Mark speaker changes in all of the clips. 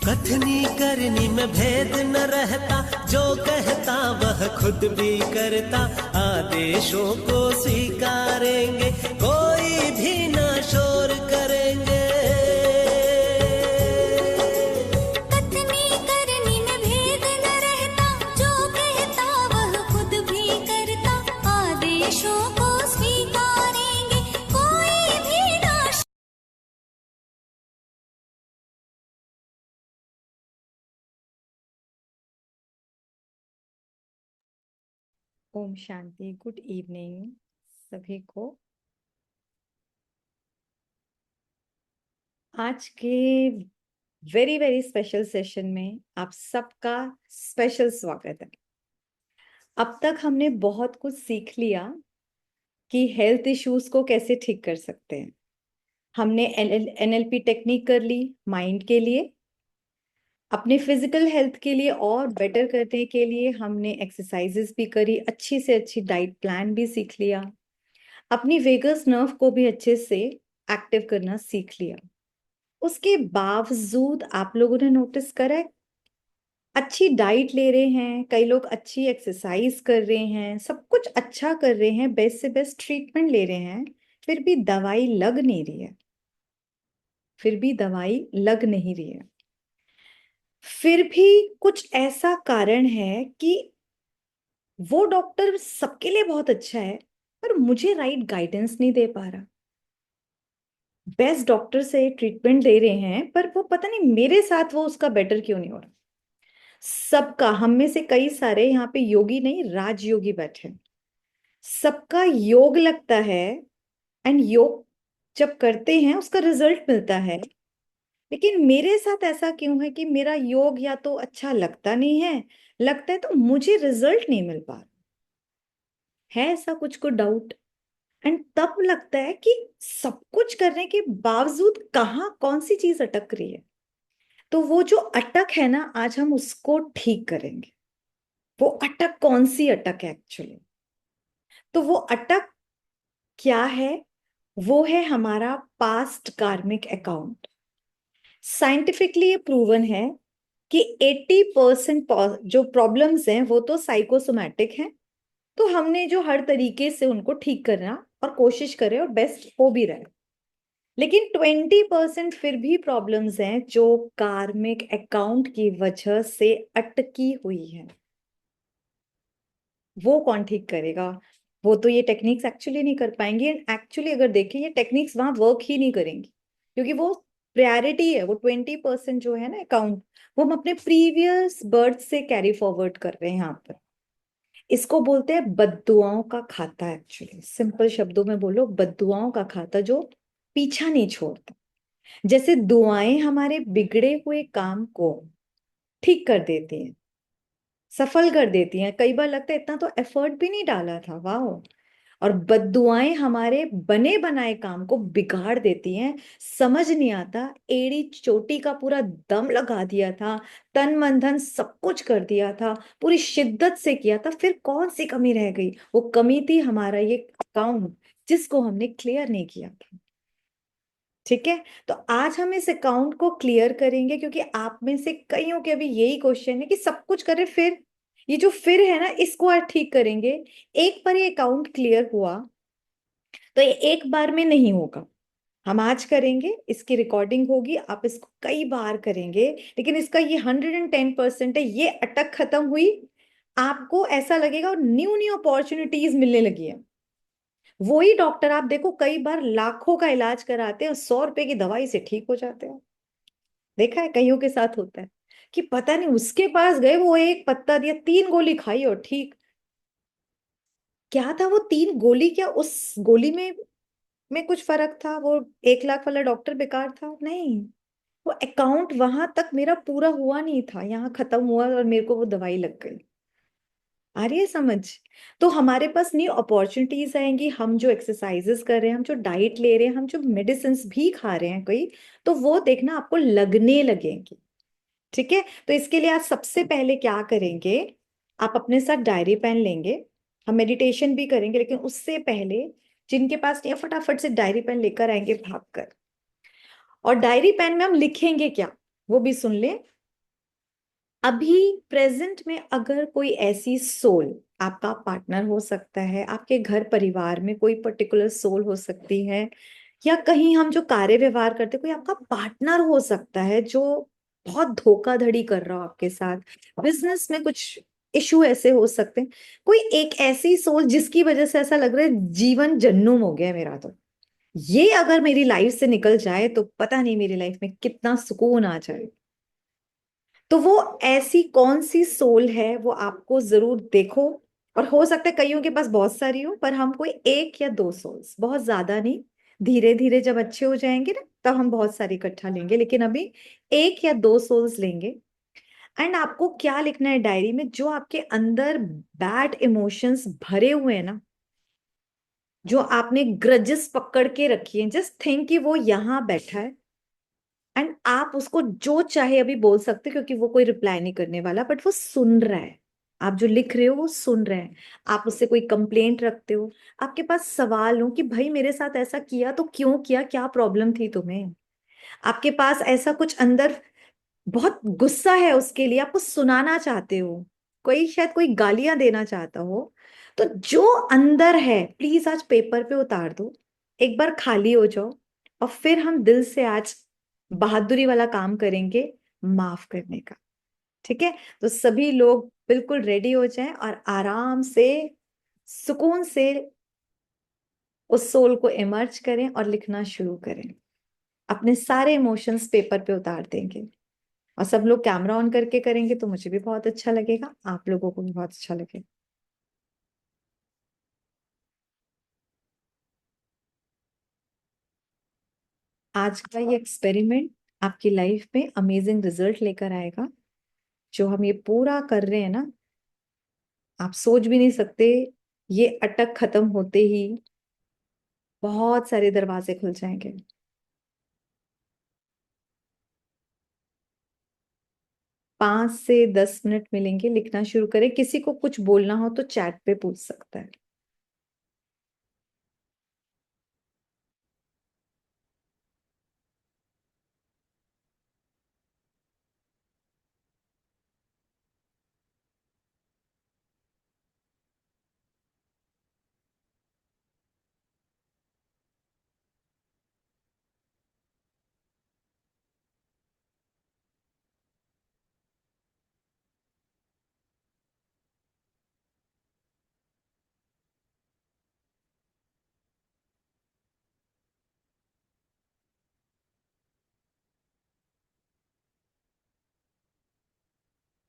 Speaker 1: कथनी करनी में भेद न रहता, जो कहता वह खुद भी करता, आदेशों को स्वीकारेंगे कोई भी ना शोर करेंगे।
Speaker 2: कथनी करनी में भेद न रहता, जो कहता वह खुद भी करता, आदेशों को स्वीकारेंगे कोई भी ना।
Speaker 3: ओम शांति। गुड इवनिंग सभी को। आज के वेरी वेरी स्पेशल सेशन में आप सबका स्पेशल स्वागत है। अब तक हमने बहुत कुछ सीख लिया कि हेल्थ इश्यूज को कैसे ठीक कर सकते हैं। हमने एनएलपी टेक्निक कर ली माइंड के लिए, अपने फिजिकल हेल्थ के लिए और बेटर करने के लिए हमने एक्सरसाइजेस भी करी, अच्छी से अच्छी डाइट प्लान भी सीख लिया, अपनी वेगस नर्व को भी अच्छे से एक्टिव करना सीख लिया। उसके बावजूद आप लोगों ने नोटिस करा है, अच्छी डाइट ले रहे हैं, कई लोग अच्छी एक्सरसाइज कर रहे हैं, सब कुछ अच्छा कर रहे हैं, बेस्ट से बेस्ट ट्रीटमेंट ले रहे हैं, फिर भी दवाई लग नहीं रही है। फिर भी दवाई लग नहीं रही है। फिर भी कुछ ऐसा कारण है कि वो डॉक्टर सबके लिए बहुत अच्छा है पर मुझे राइट गाइडेंस नहीं दे पा रहा। बेस्ट डॉक्टर से ट्रीटमेंट दे रहे हैं पर वो पता नहीं मेरे साथ वो उसका बेटर क्यों नहीं हो रहा। सबका, हम में से कई सारे यहाँ पे योगी नहीं राजयोगी बैठे हैं, सबका योग लगता है एंड योग जब करते हैं उसका रिजल्ट मिलता है। लेकिन मेरे साथ ऐसा क्यों है कि मेरा योग या तो अच्छा लगता नहीं है, लगता है तो मुझे रिजल्ट नहीं मिल पा रहा है। ऐसा कुछ को डाउट एंड तब लगता है कि सब कुछ करने के बावजूद कहाँ कौन सी चीज अटक रही है। तो वो जो अटक है ना, आज हम उसको ठीक करेंगे। वो अटक कौन सी अटक है एक्चुअली? तो वो अटक क्या है? वो है हमारा पास्ट कार्मिक अकाउंट। साइंटिफिकली ये प्रूवन है कि 80% जो प्रॉब्लम्स हैं वो तो साइकोसोमैटिक हैं। तो हमने जो हर तरीके से उनको ठीक करना और कोशिश करें और बेस्ट हो भी रहे, लेकिन 20% फिर भी प्रॉब्लम्स हैं जो कार्मिक अकाउंट की वजह से अटकी हुई है। वो कौन ठीक करेगा? वो तो ये टेक्निक्स एक्चुअली नहीं कर पाएंगे। एक्चुअली अगर देखें ये टेक्निक्स वहां वर्क ही नहीं करेंगी क्योंकि वो प्रायोरिटी है। वो 20% जो है ना अकाउंट, वो हम अपने प्रीवियस बर्थ से कैरी फॉरवर्ड कर रहे हैं यहाँ पर। इसको बोलते हैं बद्दुआओं का खाता। एक्चुअली सिंपल शब्दों में बोलो, बद्दुआओं का खाता जो पीछा नहीं छोड़ता। जैसे दुआएं हमारे बिगड़े हुए काम को ठीक कर देती हैं, सफल कर देती हैं। कई बार लगता है इतना तो एफर्ट भी नहीं डाला था, वाह। और बद्दुआएं हमारे बने बनाए काम को बिगाड़ देती हैं। समझ नहीं आता, एड़ी चोटी का पूरा दम लगा दिया था, तन मन धन सब कुछ कर दिया था, पूरी शिद्दत से किया था, फिर कौन सी कमी रह गई? वो कमी थी हमारा ये अकाउंट जिसको हमने क्लियर नहीं किया था। ठीक है, तो आज हम इस अकाउंट को क्लियर करेंगे क्योंकि आप में से कईयों के अभी यही क्वेश्चन है कि सब कुछ करें फिर, ये जो फिर है ना इसको आज ठीक करेंगे। एक बार ये अकाउंट क्लियर हुआ तो ये एक बार में नहीं होगा। हम आज करेंगे, इसकी रिकॉर्डिंग होगी, आप इसको कई बार करेंगे, लेकिन इसका ये 110% है। ये अटक खत्म हुई, आपको ऐसा लगेगा और न्यू न्यू अपॉर्चुनिटीज मिलने लगी है। वही डॉक्टर आप देखो कई बार लाखों का इलाज कराते हैं और 100 रुपए की दवाई से ठीक हो जाते हैं। देखा है कईयों के साथ होता है कि पता नहीं उसके पास गए, वो एक पत्ता दिया, 3 गोली खाई और ठीक। क्या था वो 3 गोली? क्या उस गोली में कुछ फर्क था? वो 1 लाख वाला डॉक्टर बेकार था? नहीं, वो अकाउंट वहां तक मेरा पूरा हुआ नहीं था, यहाँ खत्म हुआ और मेरे को वो दवाई लग गई। आ रही है समझ? तो हमारे पास न्यू अपॉर्चुनिटीज आएंगी। हम जो एक्सरसाइजेस कर रहे हैं, हम जो डाइट ले रहे हैं, हम जो मेडिसिन भी खा रहे हैं कोई, तो वो देखना आपको लगने लगेंगी। ठीक है, तो इसके लिए आज सबसे पहले क्या करेंगे, आप अपने साथ डायरी पेन लेंगे। हम मेडिटेशन भी करेंगे, लेकिन उससे पहले जिनके पास नहीं है फटाफट से डायरी पेन लेकर आएंगे भागकर। और डायरी पेन में हम लिखेंगे क्या वो भी सुन लें। अभी प्रेजेंट में अगर कोई ऐसी सोल, आपका पार्टनर हो सकता है, आपके घर परिवार में कोई पर्टिकुलर सोल हो सकती है, या कहीं हम जो कार्य व्यवहार करते कोई आपका पार्टनर हो सकता है जो बहुत धोखाधड़ी कर रहा हो आपके साथ, बिजनेस में कुछ इशू ऐसे हो सकते हैं, कोई एक ऐसी सोल जिसकी वजह से ऐसा लग रहा है जीवन जन्नूम हो गया है मेरा, तो ये अगर मेरी लाइफ से निकल जाए तो पता नहीं मेरी लाइफ में कितना सुकून आ जाए। तो वो ऐसी कौन सी सोल है वो आपको जरूर देखो। और हो सकता है कईयों के पास बहुत सारी हो, पर हम कोई एक या दो सोल्स, बहुत ज्यादा नहीं, धीरे धीरे जब अच्छे हो जाएंगे ना तब हम बहुत सारी इकट्ठा लेंगे, लेकिन अभी एक या दो सोल्स लेंगे। एंड आपको क्या लिखना है डायरी में, जो आपके अंदर बैड इमोशंस भरे हुए हैं ना, जो आपने ग्रजेस पकड़ के रखी है, जस्ट थिंक कि वो यहाँ बैठा है एंड आप उसको जो चाहे अभी बोल सकते हो, क्योंकि वो कोई रिप्लाई नहीं करने वाला, बट वो सुन रहा है। आप जो लिख रहे हो वो सुन रहे हैं। आप उससे कोई कंप्लेंट रखते हो, आपके पास सवाल हो कि भाई मेरे साथ ऐसा किया तो क्यों किया, क्या प्रॉब्लम थी तुम्हें, आपके पास ऐसा कुछ अंदर बहुत गुस्सा है उसके लिए, आपको सुनाना चाहते हो, कोई शायद कोई गालियां देना चाहता हो, तो जो अंदर है प्लीज आज पेपर पे उतार दो, एक बार खाली हो जाओ, और फिर हम दिल से आज बहादुरी वाला काम करेंगे, माफ करने का। ठीक है? तो सभी लोग बिल्कुल रेडी हो जाएं और आराम से सुकून से उस सोल को इमर्ज करें और लिखना शुरू करें। अपने सारे इमोशंस पेपर पे उतार देंगे, और सब लोग कैमरा ऑन करके करेंगे तो मुझे भी बहुत अच्छा लगेगा, आप लोगों को भी बहुत अच्छा लगेगा। आज का ये एक्सपेरिमेंट आपकी लाइफ में अमेजिंग रिजल्ट लेकर आएगा। जो हम ये पूरा कर रहे हैं ना, आप सोच भी नहीं सकते, ये अटक खत्म होते ही बहुत सारे दरवाजे खुल जाएंगे। 5 से 10 मिनट मिलेंगे, लिखना शुरू करें, किसी को कुछ बोलना हो तो चैट पे पूछ सकता है।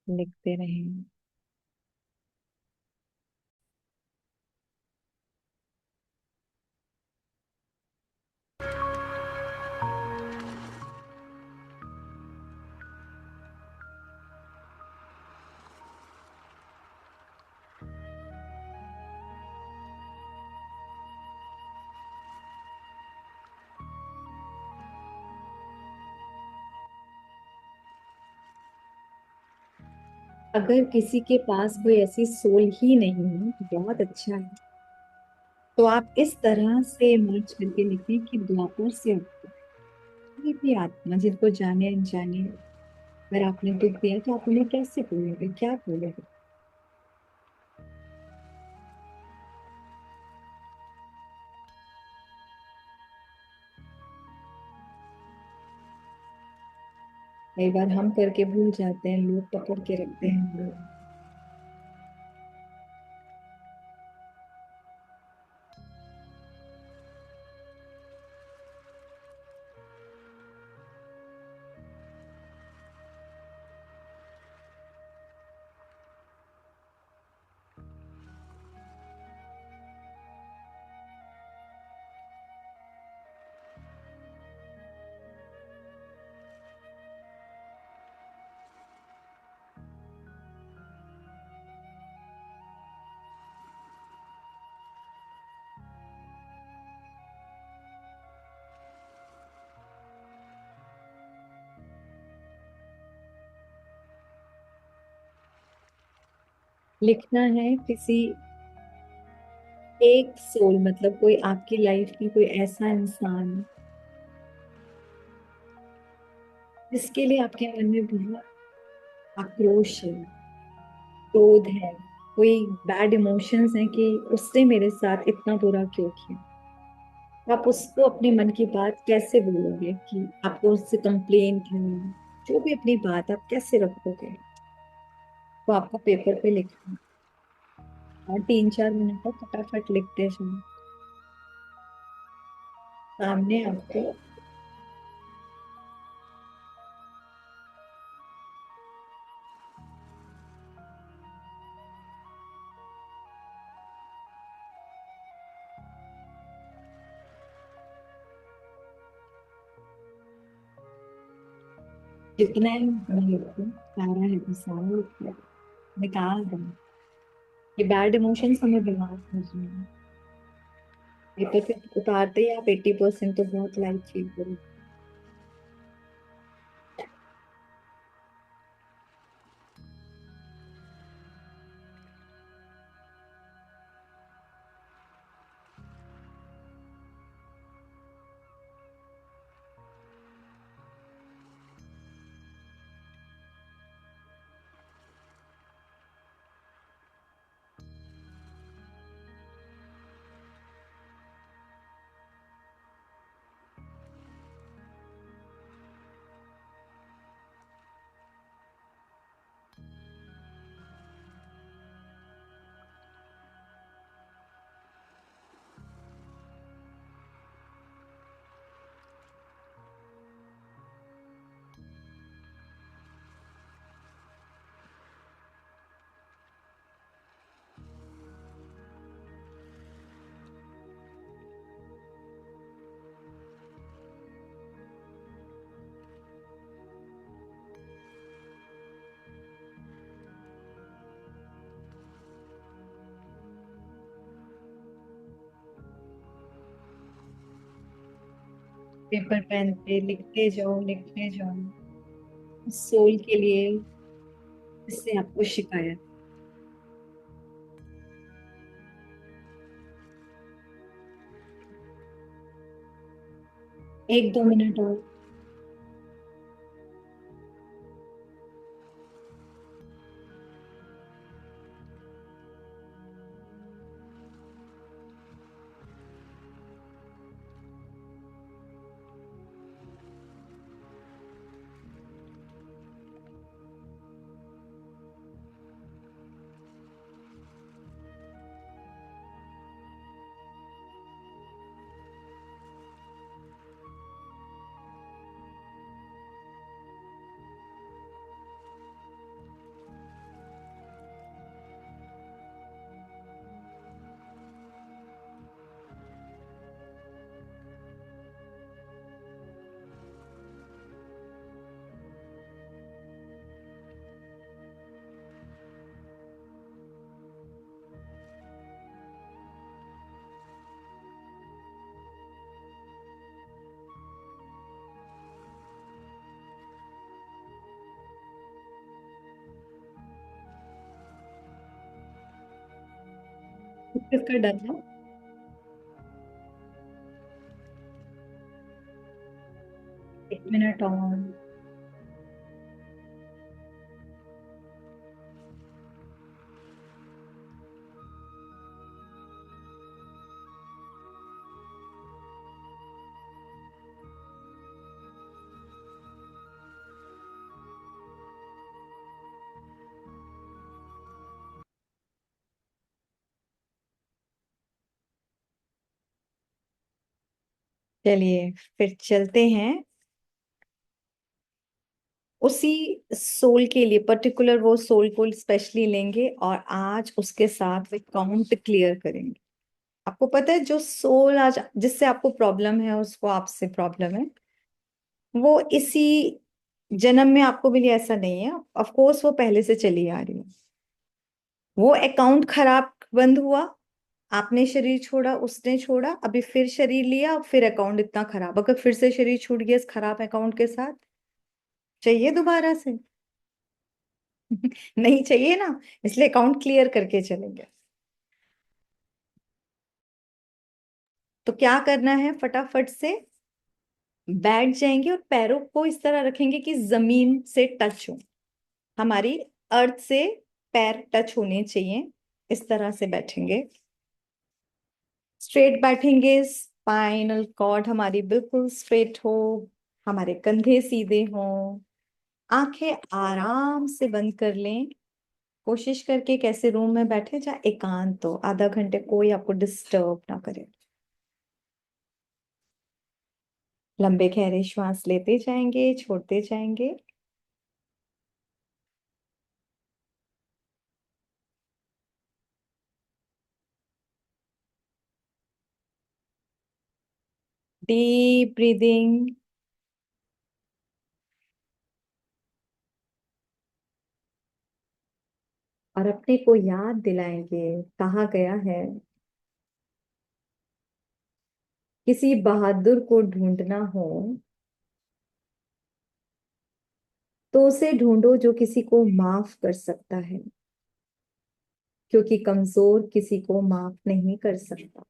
Speaker 3: लिखते रहें। अगर किसी के पास कोई ऐसी सोल ही नहीं है तो बहुत अच्छा है। तो आप इस तरह से मर्ज करके लिखें कि द्वापर से अब तक कोई भी आत्मा, जिनको जाने अनजाने अगर आपने दुख दिया तो आप उन्हें कैसे भूलोगे, क्या भूलोगे। कई बार हम करके भूल जाते हैं, लोग पकड़ के रखते हैं। लिखना है किसी एक सोल, मतलब कोई आपकी लाइफ की कोई ऐसा इंसान जिसके लिए आपके मन में बहुत आक्रोश है, क्रोध है, कोई बैड इमोशंस हैं कि उसने मेरे साथ इतना बुरा क्यों किया। तो आप उसको अपने मन की बात कैसे बोलोगे कि आपको उससे कंप्लेंट है, जो भी अपनी बात आप कैसे रखोगे। तो आपको पेपर पे लिखना है और 3-4 मिनट तक फटाफट लिखते जाओ। सामने आपको जितना है उतना लिखो, सारा है तो सारा लिखो, निकाल दो। ये बैड इमोशंस हमें दिमाग में नहीं। पेपर पे उतारते ही आप 80% तो बहुत लाइट फील करो। पेपर पेन पे लिखते जाओ, लिखते जाओ। सोल के लिए इससे आपको शिकायत। 1-2 मिनट और। किसका डर है? 1 मिनट और। चलिए फिर चलते हैं उसी सोल के लिए, पर्टिकुलर वो सोल को स्पेशली लेंगे और आज उसके साथ काउंट क्लियर करेंगे। आपको पता है जो सोल आज जिससे आपको प्रॉब्लम है, उसको आपसे प्रॉब्लम है, वो इसी जन्म में आपको मिली ऐसा नहीं है। ऑफ कोर्स वो पहले से चली आ रही है। वो अकाउंट खराब बंद हुआ, आपने शरीर छोड़ा, उसने छोड़ा, अभी फिर शरीर लिया, फिर अकाउंट इतना खराब, अगर फिर से शरीर छूट गया इस खराब अकाउंट के साथ, चाहिए दोबारा से? नहीं चाहिए ना, इसलिए अकाउंट क्लियर करके चलेंगे। तो क्या करना है, फटाफट से बैठ जाएंगे और पैरों को इस तरह रखेंगे कि जमीन से टच हो। हमारी अर्थ से पैर टच होने चाहिए, इस तरह से बैठेंगे। स्ट्रेट बैठेंगे, स्पाइनल कॉर्ड हमारी बिल्कुल स्ट्रेट हो, हमारे कंधे सीधे हों, आंखें आराम से बंद कर लें। कोशिश करके कैसे रूम में बैठे जहाँ एकांत हो, आधा घंटे कोई आपको डिस्टर्ब ना करे। लंबे गहरे श्वास लेते जाएंगे, छोड़ते जाएंगे। Deep breathing. और अपने को याद दिलाएंगे, कहा गया है किसी बहादुर को ढूंढना हो तो उसे ढूंढो जो किसी को माफ कर सकता है, क्योंकि कमजोर किसी को माफ नहीं कर सकता।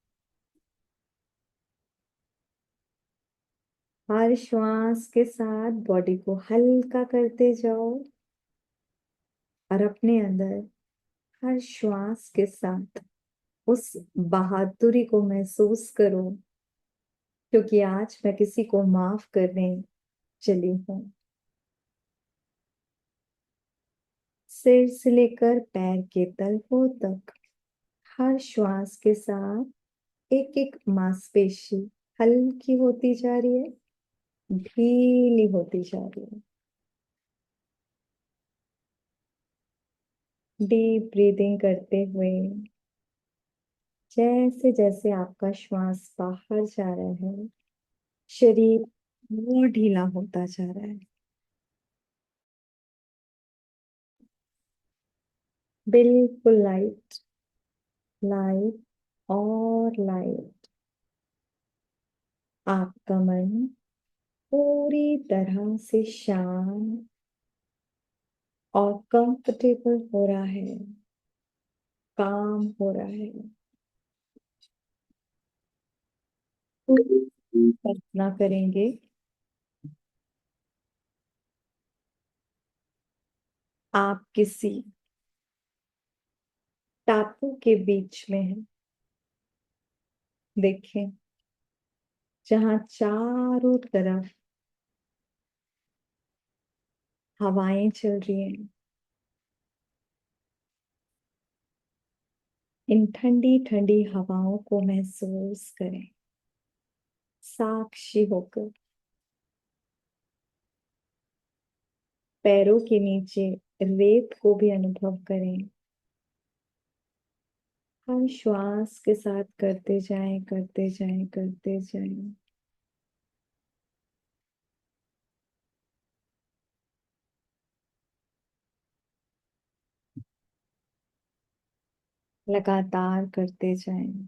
Speaker 3: हर श्वास के साथ बॉडी को हल्का करते जाओ और अपने अंदर हर श्वास के साथ उस बहादुरी को महसूस करो, क्योंकि आज मैं किसी को माफ करने चली हूँ। सिर से लेकर पैर के तलवों तक हर श्वास के साथ एक एक मांसपेशी हल्की होती जा रही है, ढीली होती जा रही है। डीप ब्रीदिंग करते हुए जैसे जैसे आपका श्वास बाहर जा रहा है, शरीर और ढीला होता जा रहा है, बिल्कुल लाइट, लाइट और लाइट। आपका मन पूरी तरह से शांत और कंफर्टेबल हो रहा है, काम हो रहा है। कल्पना करेंगे आप किसी टापू के बीच में हैं। देखें जहां चारों तरफ हवाएं चल रही हैं। इन ठंडी ठंडी हवाओं को महसूस करें, साक्षी होकर। पैरों के नीचे रेत को भी अनुभव करें। हर श्वास के साथ करते जाएं, करते जाएं, करते जाएं। लगातार करते जाएं।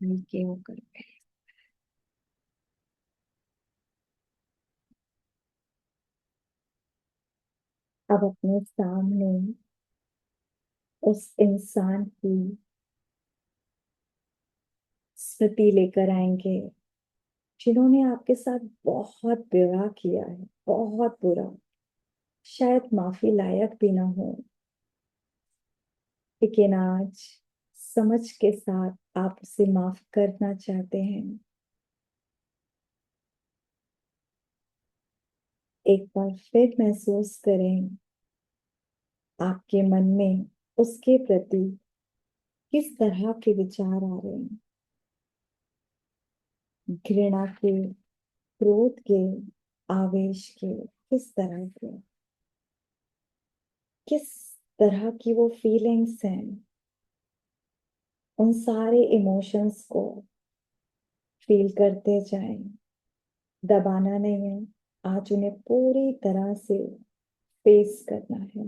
Speaker 3: हल्के होकर अब अपने सामने उस इंसान की स्मृति लेकर आएंगे जिन्होंने आपके साथ बहुत बुरा किया है, बहुत बुरा, शायद माफी लायक भी ना हो, लेकिन आज समझ के साथ आप उसे माफ करना चाहते हैं। एक बार फिर महसूस करें आपके मन में उसके प्रति किस तरह के विचार आ रहे हैं। घृणा के, क्रोध के, आवेश के, किस तरह के, किस तरह की वो फीलिंग्स हैं। उन सारे इमोशंस को फील करते जाएं। दबाना नहीं है, आज उन्हें पूरी तरह से फेस करना है,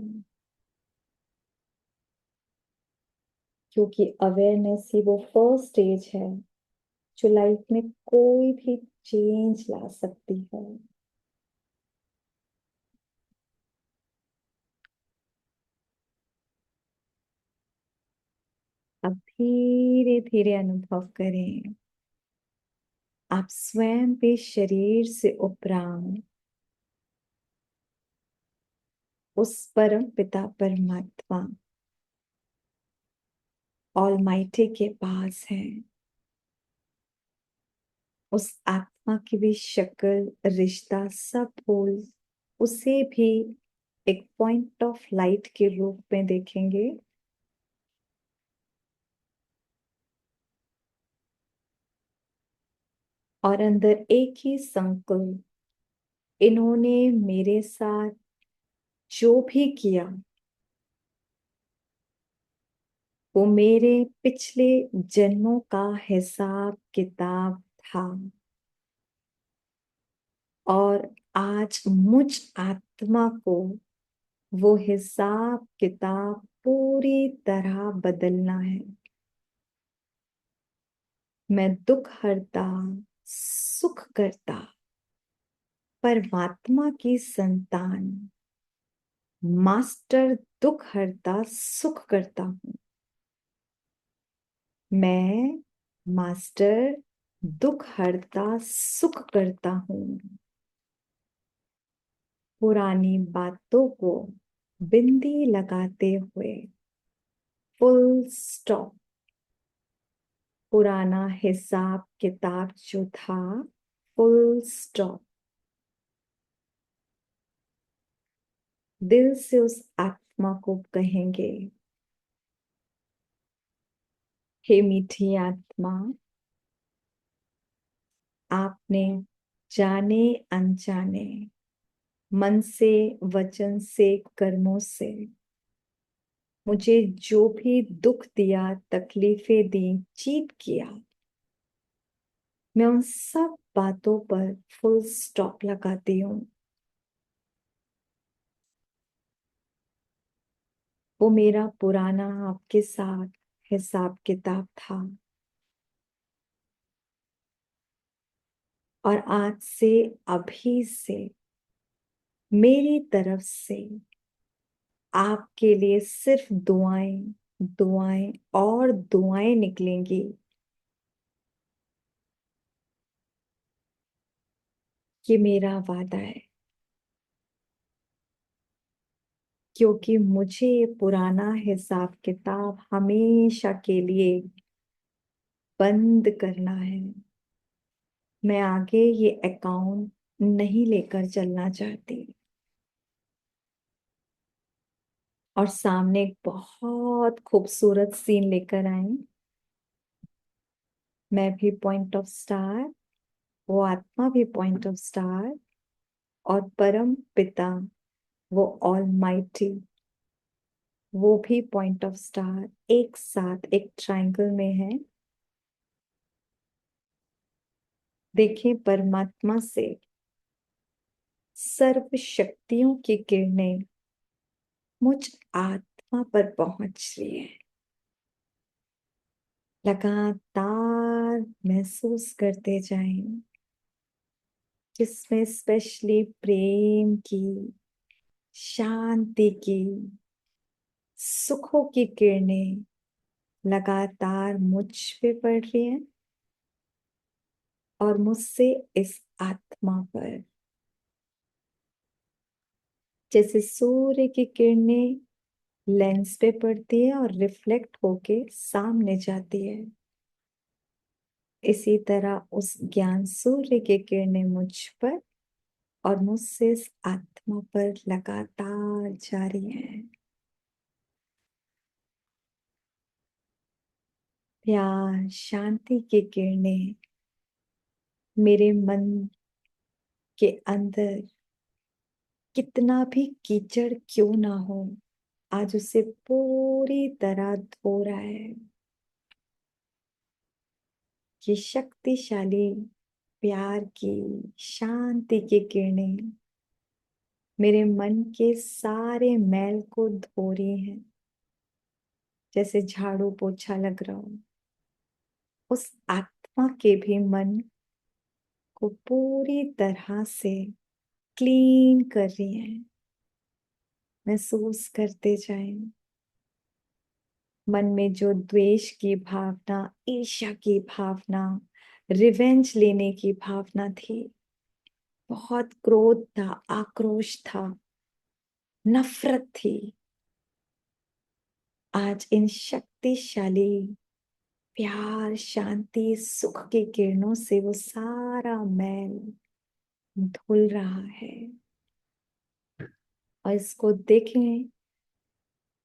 Speaker 3: क्योंकि अवेयरनेस ही वो फर्स्ट स्टेज है जो लाइफ में कोई भी चेंज ला सकती है। अब धीरे धीरे अनुभव करें, आप स्वयं भी शरीर से उपरांत उस परम पिता परमात्मा ऑलमाइटी के पास हैं। उस आत्मा की भी शक्ल, रिश्ता सब भूल उसे भी एक पॉइंट ऑफ लाइट के रूप में देखेंगे। और अंदर एक ही संकल्प, इन्होंने मेरे साथ जो भी किया वो मेरे पिछले जन्मों का हिसाब किताब था, और आज मुझ आत्मा को वो हिसाब किताब पूरी तरह बदलना है। मैं दुख हरता, सुख करता परमात्मा की संतान, मास्टर दुख हरता सुख करता हूं। मैं मास्टर दुख हरता सुख करता हूं। पुरानी बातों को बिंदी लगाते हुए फुल स्टॉप। पुराना हिसाब किताब जो था, फुल स्टॉप। दिल से उस आत्मा को कहेंगे, हे मीठी आत्मा, आपने जाने अनजाने मन से, वचन से, कर्मों से मुझे जो भी दुख दिया, तकलीफें दी, चीट किया, मैं उन सब बातों पर फुल स्टॉप लगाती हूँ। वो मेरा पुराना आपके साथ हिसाब किताब था, और आज से, अभी से मेरी तरफ से आपके लिए सिर्फ दुआएं, दुआएं और दुआएं निकलेंगी। ये मेरा वादा है, क्योंकि मुझे ये पुराना हिसाब किताब हमेशा के लिए बंद करना है। मैं आगे ये अकाउंट नहीं लेकर चलना चाहती। और सामने एक बहुत खूबसूरत सीन लेकर आए। मैं भी पॉइंट ऑफ स्टार, वो आत्मा भी पॉइंट ऑफ स्टार, और परम पिता वो ऑलमाइटी वो भी पॉइंट ऑफ स्टार एक साथ एक ट्रायंगल में है। देखें, परमात्मा से सर्व शक्तियों की किरणें मुझ आत्मा पर पहुंच रही है। लगातार महसूस करते जाएं, जिसमें स्पेशली प्रेम की, शांति की, सुखों की किरणें लगातार मुझ पे पड़ रही हैं, और मुझसे इस आत्मा पर, जैसे सूर्य की किरणें लेंस पे पड़ती है और रिफ्लेक्ट होके सामने जाती है, इसी तरह उस ज्ञान सूर्य की किरणें मुझ पर और मुझसे इस आत्मा पर लगातार जारी है। प्यार, शांति की किरणें मेरे मन के अंदर कितना भी कीचड़ क्यों ना हो, आज उसे पूरी तरह धो रहा है। ये शक्तिशाली प्यार की, शांति की किरणें मेरे मन के सारे मैल को धो रही हैं, जैसे झाड़ू पोछा लग रहा हो। उस आत्मा के भी मन को पूरी तरह से क्लीन कर रही है। महसूस करते जाएं, मन में जो द्वेष की भावना, ईर्ष्या की भावना, रिवेंज लेने की भावना थी, बहुत क्रोध था, आक्रोश था, नफरत थी, आज इन शक्तिशाली प्यार, शांति, सुख की किरणों से वो सारा मैल धुल रहा है। और इसको देखें,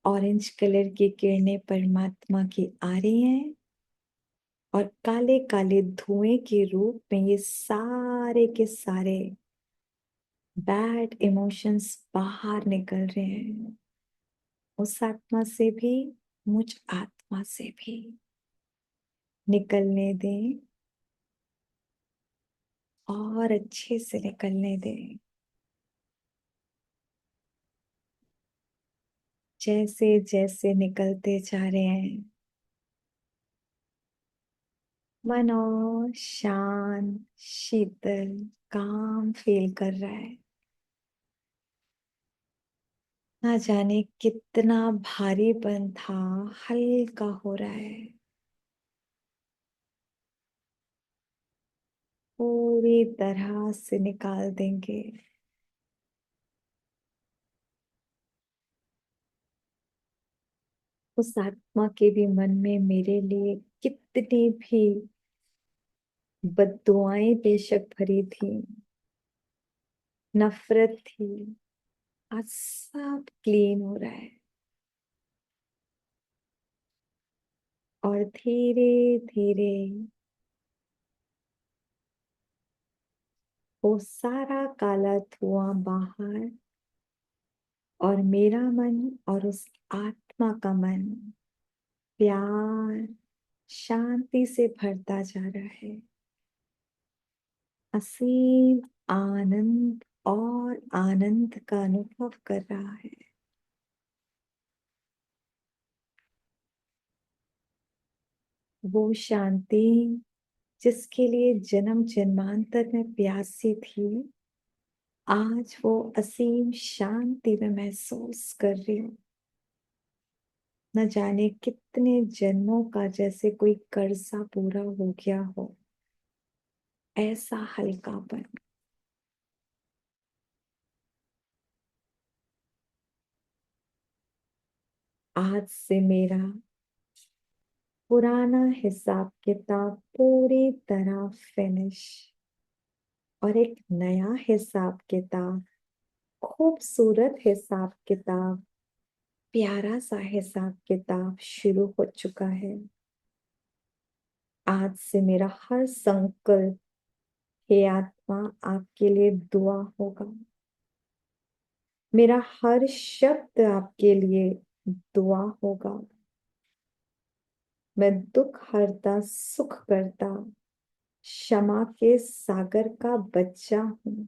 Speaker 3: ऑरेंज कलर की किरणें परमात्मा की आ रही हैं और काले काले धुएं के रूप में ये सारे के सारे बैड इमोशंस बाहर निकल रहे हैं, उस आत्मा से भी, मुझ आत्मा से भी। निकलने दें और अच्छे से निकलने दें। जैसे जैसे निकलते जा रहे हैं, मन और शांत, शीतल, काम फील कर रहा है। ना जाने कितना भारीपन था, हल्का हो रहा है। पूरी तरह से निकाल देंगे। उस आत्मा के भी मन में मेरे लिए कितनी भी बद्दुआएं बेशक भरी थी, नफरत थी, आज सब क्लीन हो रहा है। और धीरे धीरे वो सारा काला धुआं बाहर, और मेरा मन और उस आत्मा का मन प्यार, शांति से भरता जा रहा है। असीम आनंद और आनंद का अनुभव कर रहा है। वो शांति जिसके लिए जन्म जन्मांतर में प्यासी थी, आज वो असीम शांति में महसूस कर रही हूँ। न जाने कितने जन्मों का जैसे कोई कर्जा पूरा हो गया हो, ऐसा हल्कापन। आज से मेरा पुराना हिसाब किताब पूरी तरह फिनिश, और एक नया हिसाब किताब, खूबसूरत हिसाब किताब, प्यारा सा हिसाब किताब शुरू हो चुका है। आज से मेरा हर संकल्प, हे आत्मा, आपके लिए दुआ होगा। मेरा हर शब्द आपके लिए दुआ होगा। मैं दुख हरता, सुख करता, क्षमा के सागर का बच्चा हूँ।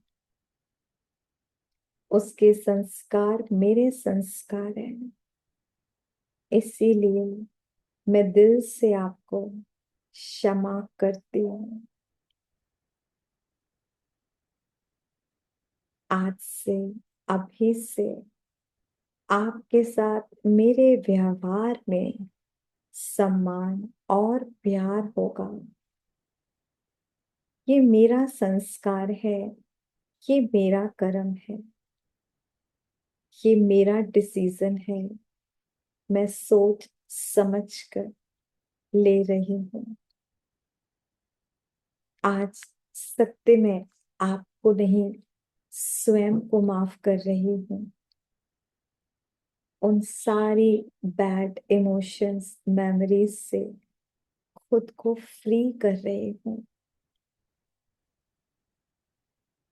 Speaker 3: उसके संस्कार मेरे संस्कार हैं, इसीलिए मैं दिल से आपको क्षमा करती हूँ। आज से, अभी से आपके साथ मेरे व्यवहार में सम्मान और प्यार होगा। ये मेरा संस्कार है, ये मेरा कर्म है, ये मेरा डिसीजन है। मैं सोच समझ कर ले रही हूँ। आज सत्य में आपको नहीं, स्वयं को माफ कर रही हूँ। उन सारी बैड इमोशंस, मेमोरीज से खुद को फ्री कर रही हूँ।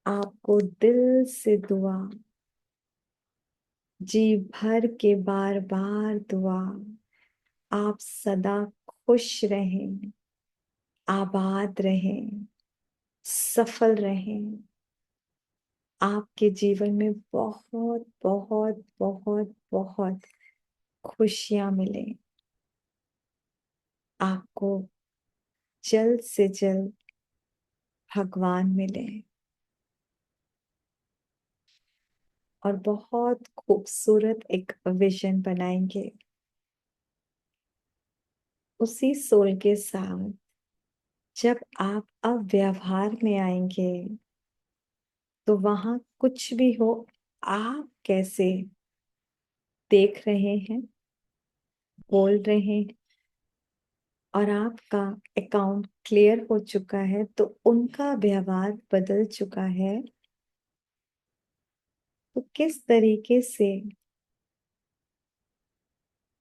Speaker 3: आपको दिल से दुआ, जी भर के बार बार दुआ। आप सदा खुश रहें, आबाद रहें, सफल रहें। आपके जीवन में बहुत बहुत बहुत बहुत खुशियां मिले। आपको जल्द से जल्द भगवान मिले और बहुत खूबसूरत एक विजन बनाएंगे। उसी सोल के साथ जब आप अब व्यवहार में आएंगे तो वहां कुछ भी हो, आप कैसे देख रहे हैं, बोल रहे हैं, और आपका अकाउंट क्लियर हो चुका है तो उनका व्यवहार बदल चुका है, तो किस तरीके से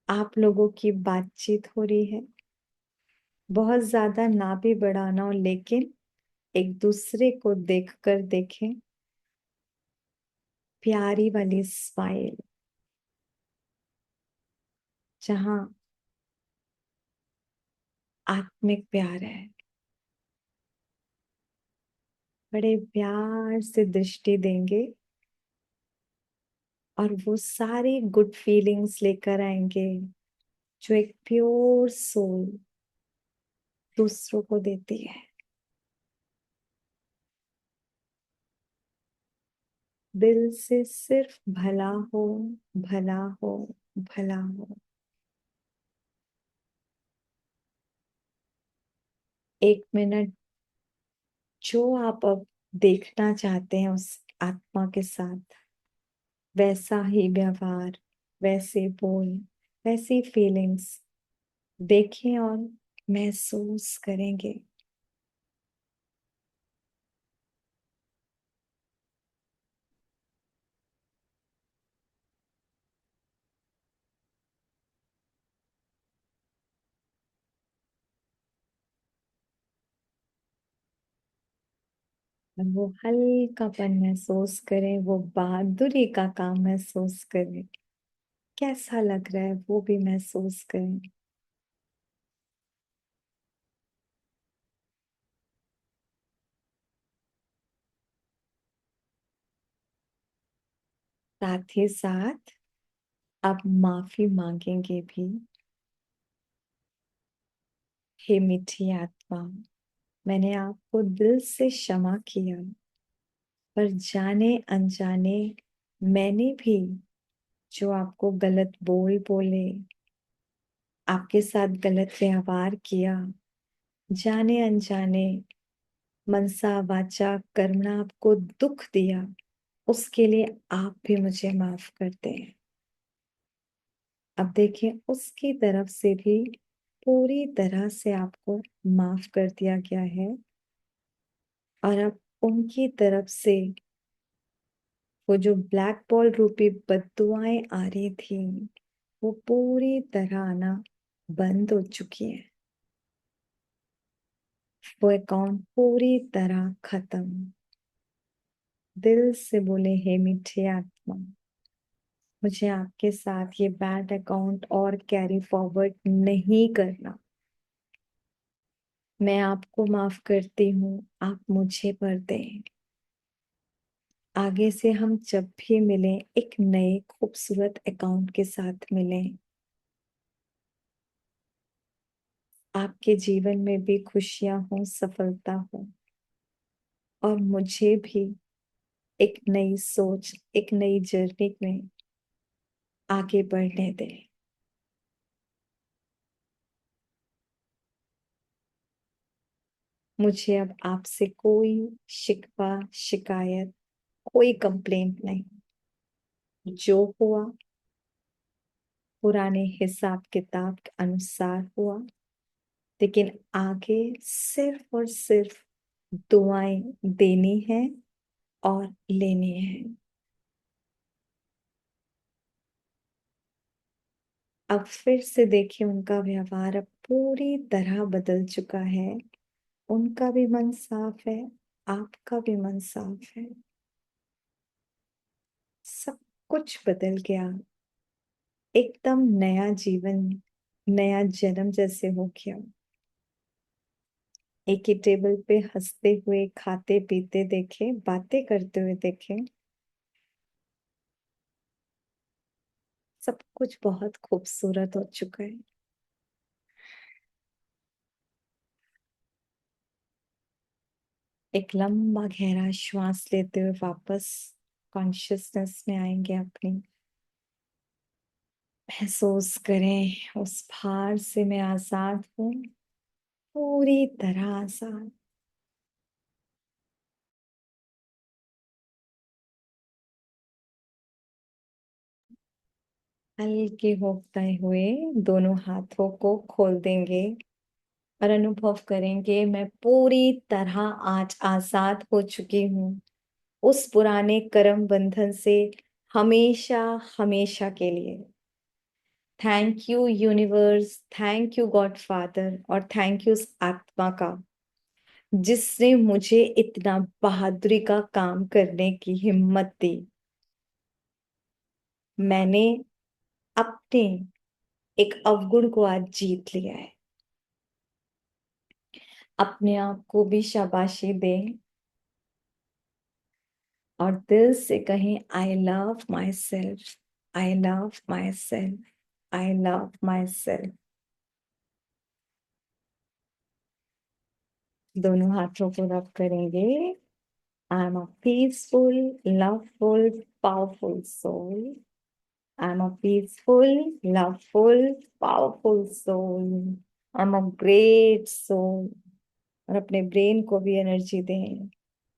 Speaker 3: आप लोगों की बातचीत हो रही है। बहुत ज्यादा ना भी बढ़ाना हो, लेकिन एक दूसरे को देखकर देखें, प्यारी वाली स्माइल, जहां आत्मिक प्यार है। बड़े प्यार से दृष्टि देंगे और वो सारी गुड फीलिंग्स लेकर आएंगे जो एक प्योर सोल दूसरों को देती है। दिल से सिर्फ भला हो, भला हो, भला हो। 1 मिनट जो आप अब देखना चाहते हैं उस आत्मा के साथ, वैसा ही व्यवहार, वैसे बोल, वैसी फीलिंग्स देखें और महसूस करेंगे। वो हल्कापन महसूस करें, वो बहादुरी का काम महसूस करें, कैसा लग रहा है वो भी महसूस करें। साथ ही साथ आप माफी मांगेंगे भी। हे मीठी आत्मा, मैंने आपको दिल से क्षमा किया, पर जाने अनजाने मैंने भी जो आपको गलत बोल बोले, आपके साथ गलत व्यवहार किया, जाने अनजाने मनसा वाचा कर्मणा आपको दुख दिया, उसके लिए आप भी मुझे माफ कर दें। अब देखिए, उसकी तरफ से भी पूरी तरह से आपको माफ कर दिया गया है, और अब उनकी तरफ से वो जो ब्लैक बॉल रूपी बद्दुआएं आ रही थी, वो पूरी तरह आना बंद हो चुकी है। वो अकाउंट पूरी तरह खत्म। दिल से बोले, हे मीठे आत्मा, मुझे आपके साथ ये बैड अकाउंट और कैरी फॉरवर्ड नहीं करना। मैं आपको माफ करती हूँ, आप मुझे भर दें। आगे से हम जब भी मिलें, एक नए खूबसूरत अकाउंट के साथ मिलें। आपके जीवन में भी खुशियां हो, सफलता हो, और मुझे भी एक नई सोच, एक नई जर्नी में आगे बढ़ने दें। मुझे अब आपसे कोई शिकवा, शिकायत, कोई कंप्लेंट नहीं। जो हुआ पुराने हिसाब किताब के अनुसार हुआ, लेकिन आगे सिर्फ और सिर्फ दुआएं देनी है और लेनी है। अब फिर से देखिए, उनका व्यवहार अब पूरी तरह बदल चुका है। उनका भी मन साफ है, आपका भी मन साफ है। सब कुछ बदल गया, एकदम नया जीवन, नया जन्म जैसे हो गया। एक ही टेबल पे हंसते हुए, खाते पीते देखे, बातें करते हुए देखे। सब कुछ बहुत खूबसूरत हो चुका है। एक लंबा गहरा श्वास लेते हुए वापस कॉन्शियसनेस में आएंगे अपनी। महसूस करें उस भार से मैं आजाद हूँ, पूरी तरह आजाद। हल्के होते हुए दोनों हाथों को खोल देंगे और अनुभव करेंगे मैं पूरी तरह आज आजाद हो चुकी हूँ उस पुराने कर्म बंधन से, हमेशा हमेशा के लिए। Thank you universe, thank you God father, और थैंक यू आत्मा का, जिसने मुझे इतना बहादुरी का काम करने की हिम्मत दी। मैंने अपने एक अवगुण को आज जीत लिया है। अपने आप को भी शाबाशी दें और दिल से कहें, I love myself, I love myself, I love myself. दोनों हाथों को रब करेंगे। I am a peaceful, loveful, powerful soul. I am a peaceful, loveful, powerful soul. I am a great soul. और अपने brain को भी energy दें,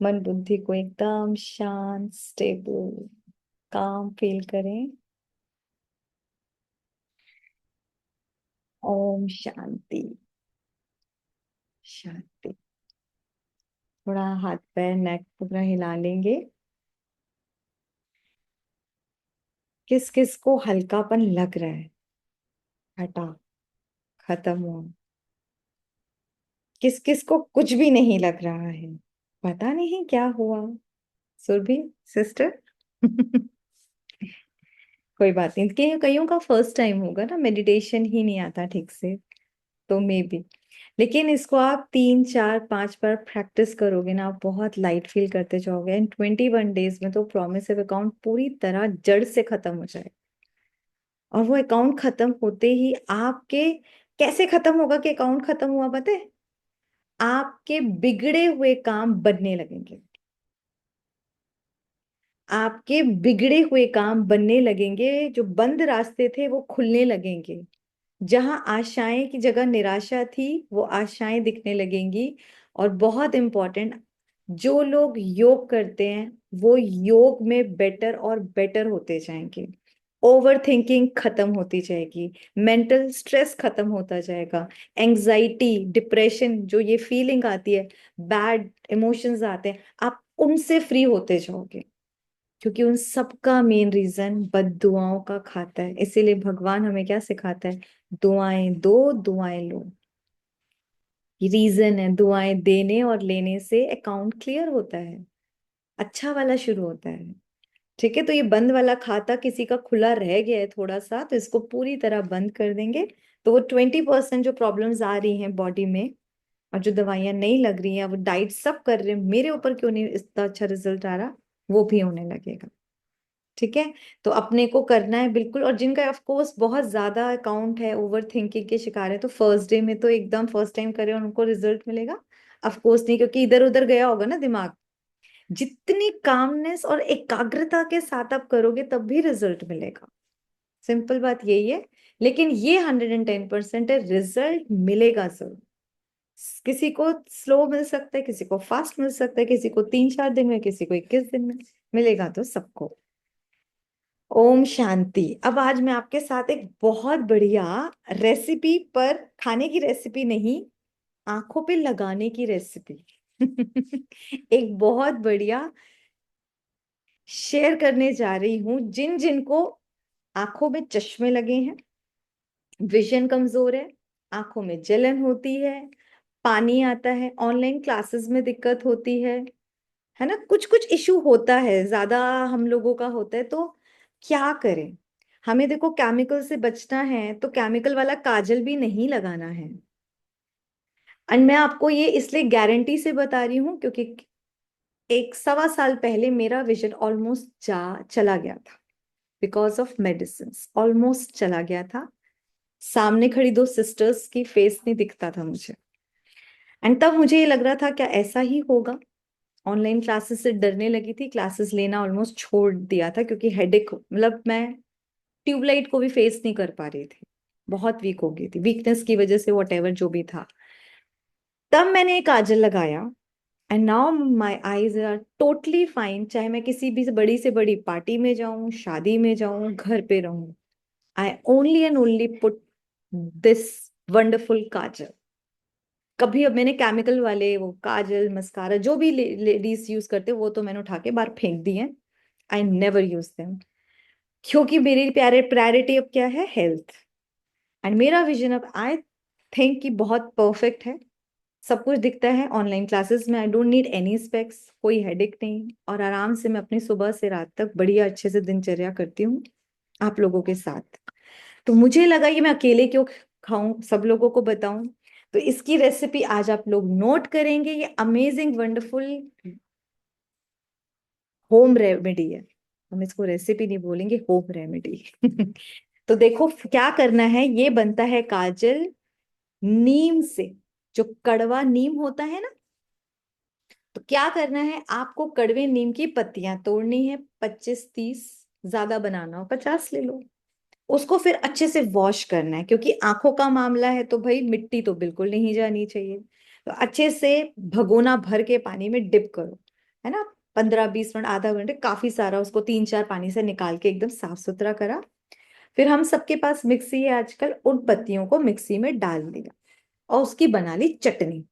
Speaker 3: मन बुद्धि को एकदम शांत, स्टेबल, काम फील करें। ओम शांति, शांति। थोड़ा हाथ पैर नेक पूरा हिला लेंगे। किस किस को हल्कापन लग रहा है, हटा, खत्म हुआ। किस किस को कुछ भी नहीं लग रहा है, पता नहीं क्या हुआ। सुरभि सिस्टर कोई बात नहीं, कईयों का फर्स्ट टाइम होगा ना, मेडिटेशन ही नहीं आता ठीक से, तो मे बी। लेकिन इसको आप 3 4 5 बार प्रैक्टिस करोगे ना, आप बहुत लाइट फील करते जाओगे, एंड 21 डेज में तो प्रॉमिस अकाउंट पूरी तरह जड़ से खत्म हो जाए। और वो अकाउंट खत्म होते ही आपके, कैसे खत्म होगा कि अकाउंट खत्म हुआ पता है? आपके बिगड़े हुए काम बनने लगेंगे। आपके बिगड़े हुए काम बनने लगेंगे, जो बंद रास्ते थे वो खुलने लगेंगे। जहां आशाएं की जगह निराशा थी, वो आशाएं दिखने लगेंगी। और बहुत इंपॉर्टेंट, जो लोग योग करते हैं वो योग में बेटर और बेटर होते जाएंगे। ओवर थिंकिंग खत्म होती जाएगी, मेंटल स्ट्रेस खत्म होता जाएगा, एंजाइटी, डिप्रेशन, जो ये फीलिंग आती है, बैड इमोशंस आते हैं, आप उनसे फ्री होते जाओगे। क्योंकि उन सबका मेन रीजन बद्दुआओं का खाता है। इसीलिए भगवान हमें क्या सिखाता है? दुआएं दो, दुआएं लो। रीजन है, दुआएं देने और लेने से अकाउंट क्लियर होता है, अच्छा वाला शुरू होता है। ठीक है, तो ये बंद वाला खाता किसी का खुला रह गया है थोड़ा सा, तो इसको पूरी तरह बंद कर देंगे। तो वो 20% जो प्रॉब्लम्स आ रही हैं बॉडी में, और जो दवाइयां नहीं लग रही हैं, वो डाइट सब कर रहे हैं, मेरे ऊपर क्यों नहीं इतना अच्छा रिजल्ट आ रहा, वो भी होने लगेगा। ठीक है, तो अपने को करना है बिल्कुल। और जिनका ऑफ कोर्स बहुत ज्यादा अकाउंट है, ओवर थिंकिंग के शिकार है, तो फर्स्ट डे में तो एकदम फर्स्ट टाइम करे और उनको रिजल्ट मिलेगा? ऑफ कोर्स नहीं, क्योंकि इधर उधर गया होगा ना दिमाग। जितनी कामनेस और एकाग्रता के साथ आप करोगे तब भी रिजल्ट मिलेगा। सिंपल बात यही है। लेकिन ये 110% है, रिजल्ट मिलेगा जरूर। किसी को स्लो मिल सकता है, किसी को फास्ट मिल सकता है, किसी को 3 4 दिन में, किसी को 21 दिन में, मिलेगा तो सबको। ओम शांति। अब आज मैं आपके साथ एक बहुत बढ़िया रेसिपी, पर खाने की रेसिपी नहीं, आंखों पे लगाने की रेसिपी एक बहुत बढ़िया शेयर करने जा रही हूं। जिन जिनको आंखों में चश्मे लगे हैं, विजन कमजोर है, आंखों में जलन होती है, पानी आता है, ऑनलाइन क्लासेस में दिक्कत होती है ना, कुछ कुछ इशू होता है, ज्यादा हम लोगों का होता है, तो क्या करें? हमें देखो केमिकल से बचना है, तो केमिकल वाला काजल भी नहीं लगाना है। एंड मैं आपको ये इसलिए गारंटी से बता रही हूँ, क्योंकि 1 सवा साल पहले मेरा विजन ऑलमोस्ट जा चला गया था, बिकॉज ऑफ मेडिसिन, ऑलमोस्ट चला गया था। सामने खड़ी दो सिस्टर्स की फेस नहीं दिखता था मुझे। एंड तब मुझे ये लग रहा था क्या ऐसा ही होगा। ऑनलाइन क्लासेस से डरने लगी थी, क्लासेस लेना ऑलमोस्ट छोड़ दिया था, क्योंकि हेडेक, मतलब मैं ट्यूबलाइट को भी फेस नहीं कर पा रही थी, बहुत वीक हो गई थी, वीकनेस की वजह से, वॉट जो भी था। तब मैंने एक काजल लगाया and now my eyes are totally fine. चाहे मैं किसी भी से बड़ी पार्टी में जाऊं, शादी में जाऊं, घर पे रहूं, I only and only put this wonderful kajal. कभी अब मैंने केमिकल वाले वो काजल मस्कारा जो भी लेडीज यूज करते वो तो मैंने उठा के बाहर फेंक दिए हैं। आई नेवर यूज देम, क्योंकि मेरी प्यारे प्रायोरिटी अब क्या है, हेल्थ। एंड मेरा विजन अब आई थिंक कि बहुत परफेक्ट है। सब कुछ दिखता है ऑनलाइन क्लासेस में, I don't need any specs, कोई हेडेक नहीं, और आराम से मैं अपनी सुबह से रात तक बढ़िया अच्छे से दिनचर्या करती हूँ आप लोगों के साथ। तो मुझे लगा ये मैं अकेले क्यों खाऊं, सब लोगों को बताऊं। तो इसकी रेसिपी आज आप लोग नोट करेंगे। ये अमेजिंग वंडरफुल होम रेमेडी है, हम इसको रेसिपी नहीं बोलेंगे, होम रेमेडी। तो देखो क्या करना है, ये बनता है काजल नीम से, जो कड़वा नीम होता है ना। तो क्या करना है, आपको कड़वे नीम की पत्तियां तोड़नी है, 25-30, ज्यादा बनाना हो 50 ले लो। उसको फिर अच्छे से वॉश करना है, क्योंकि आंखों का मामला है तो भाई मिट्टी तो बिल्कुल नहीं जानी चाहिए। तो अच्छे से भगोना भर के पानी में डिप करो, है ना, 15-20 मिनट, आधा घंटे, काफी सारा। उसको 3-4 पानी से निकाल के एकदम साफ सुथरा करा। फिर हम सबके पास मिक्सी है आजकल, उन पत्तियों को मिक्सी में डाल दिया और उसकी बना ली चटनी।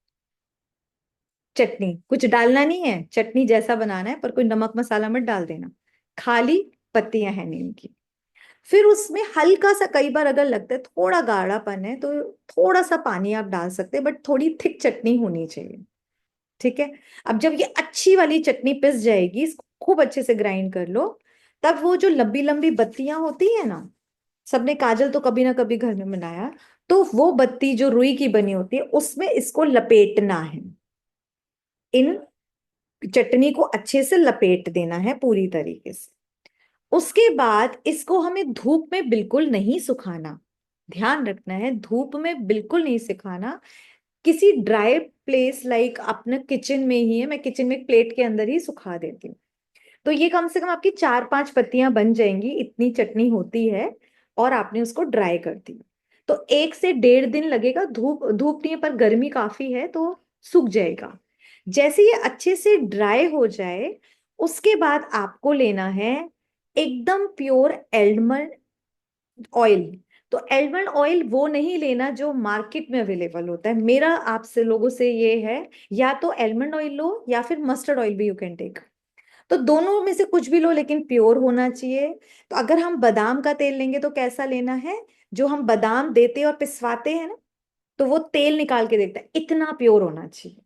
Speaker 3: चटनी कुछ डालना नहीं है, चटनी जैसा बनाना है, पर कोई नमक मसाला मत डाल देना, खाली पत्तियां हैं नीम की। फिर उसमें हल्का सा, कई बार अगर लगता है थोड़ा गाढ़ापन है तो थोड़ा सा पानी आप डाल सकते हैं, बट थोड़ी थिक चटनी होनी चाहिए। ठीक है। अब जब ये अच्छी वाली चटनी पिस जाएगी, इसको खूब अच्छे से ग्राइंड कर लो। तब वो जो लंबी लंबी बत्तियां होती है ना, सबने काजल तो कभी ना कभी घर में बनाया, तो वो बत्ती जो रुई की बनी होती है उसमें इसको लपेटना है। इन चटनी को अच्छे से लपेट देना है पूरी तरीके से। उसके बाद इसको हमें धूप में बिल्कुल नहीं सुखाना, ध्यान रखना है, धूप में बिल्कुल नहीं सुखाना। किसी ड्राई प्लेस लाइक अपने किचन में ही है, मैं किचन में एक प्लेट के अंदर ही सुखा देती हूँ। तो ये कम से कम आपकी 4-5 पत्तियां बन जाएंगी, इतनी चटनी होती है, और आपने उसको ड्राई कर दी। तो 1 से 1.5 दिन लगेगा, धूप धूप नहीं है पर गर्मी काफी है तो सूख जाएगा। जैसे ये अच्छे से ड्राई हो जाए, उसके बाद आपको लेना है एकदम प्योर एलमंड ऑयल। तो एलमंड ऑयल वो नहीं लेना जो मार्केट में अवेलेबल होता है, मेरा आपसे लोगों से ये है, या तो एलमंड ऑयल लो या फिर मस्टर्ड ऑयल भी यू कैन टेक। तो दोनों में से कुछ भी लो, लेकिन प्योर होना चाहिए। तो अगर हम बादाम का तेल लेंगे तो कैसा लेना है, जो हम बादाम देते और पिसवाते हैं ना, तो वो तेल निकाल के देखता है, इतना प्योर होना चाहिए।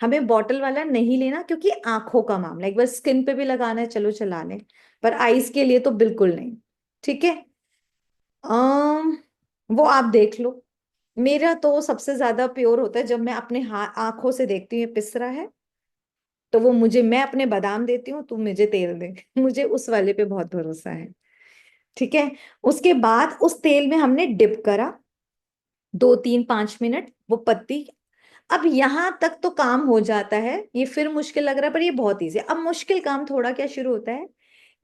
Speaker 3: हमें बॉटल वाला नहीं लेना, क्योंकि आंखों का मामला, एक बार स्किन पे भी लगाना है चलो चला लें, पर आईज के लिए तो बिल्कुल नहीं। ठीक है। अम वो आप देख लो। मेरा तो सबसे ज्यादा प्योर होता है जब मैं अपने आंखों से देखती हूँ ये पिस रहा है, तो वो मुझे, मैं अपने बादाम देती हूँ, तुम मुझे तेल दे। मुझे उस वाले पे बहुत भरोसा है। ठीक है। उसके बाद उस तेल में हमने डिप करा 2-3-5 मिनट वो पत्ती। अब यहां तक तो काम हो जाता है, ये फिर मुश्किल लग रहा है पर ये बहुत ईजी है। अब मुश्किल काम थोड़ा क्या शुरू होता है,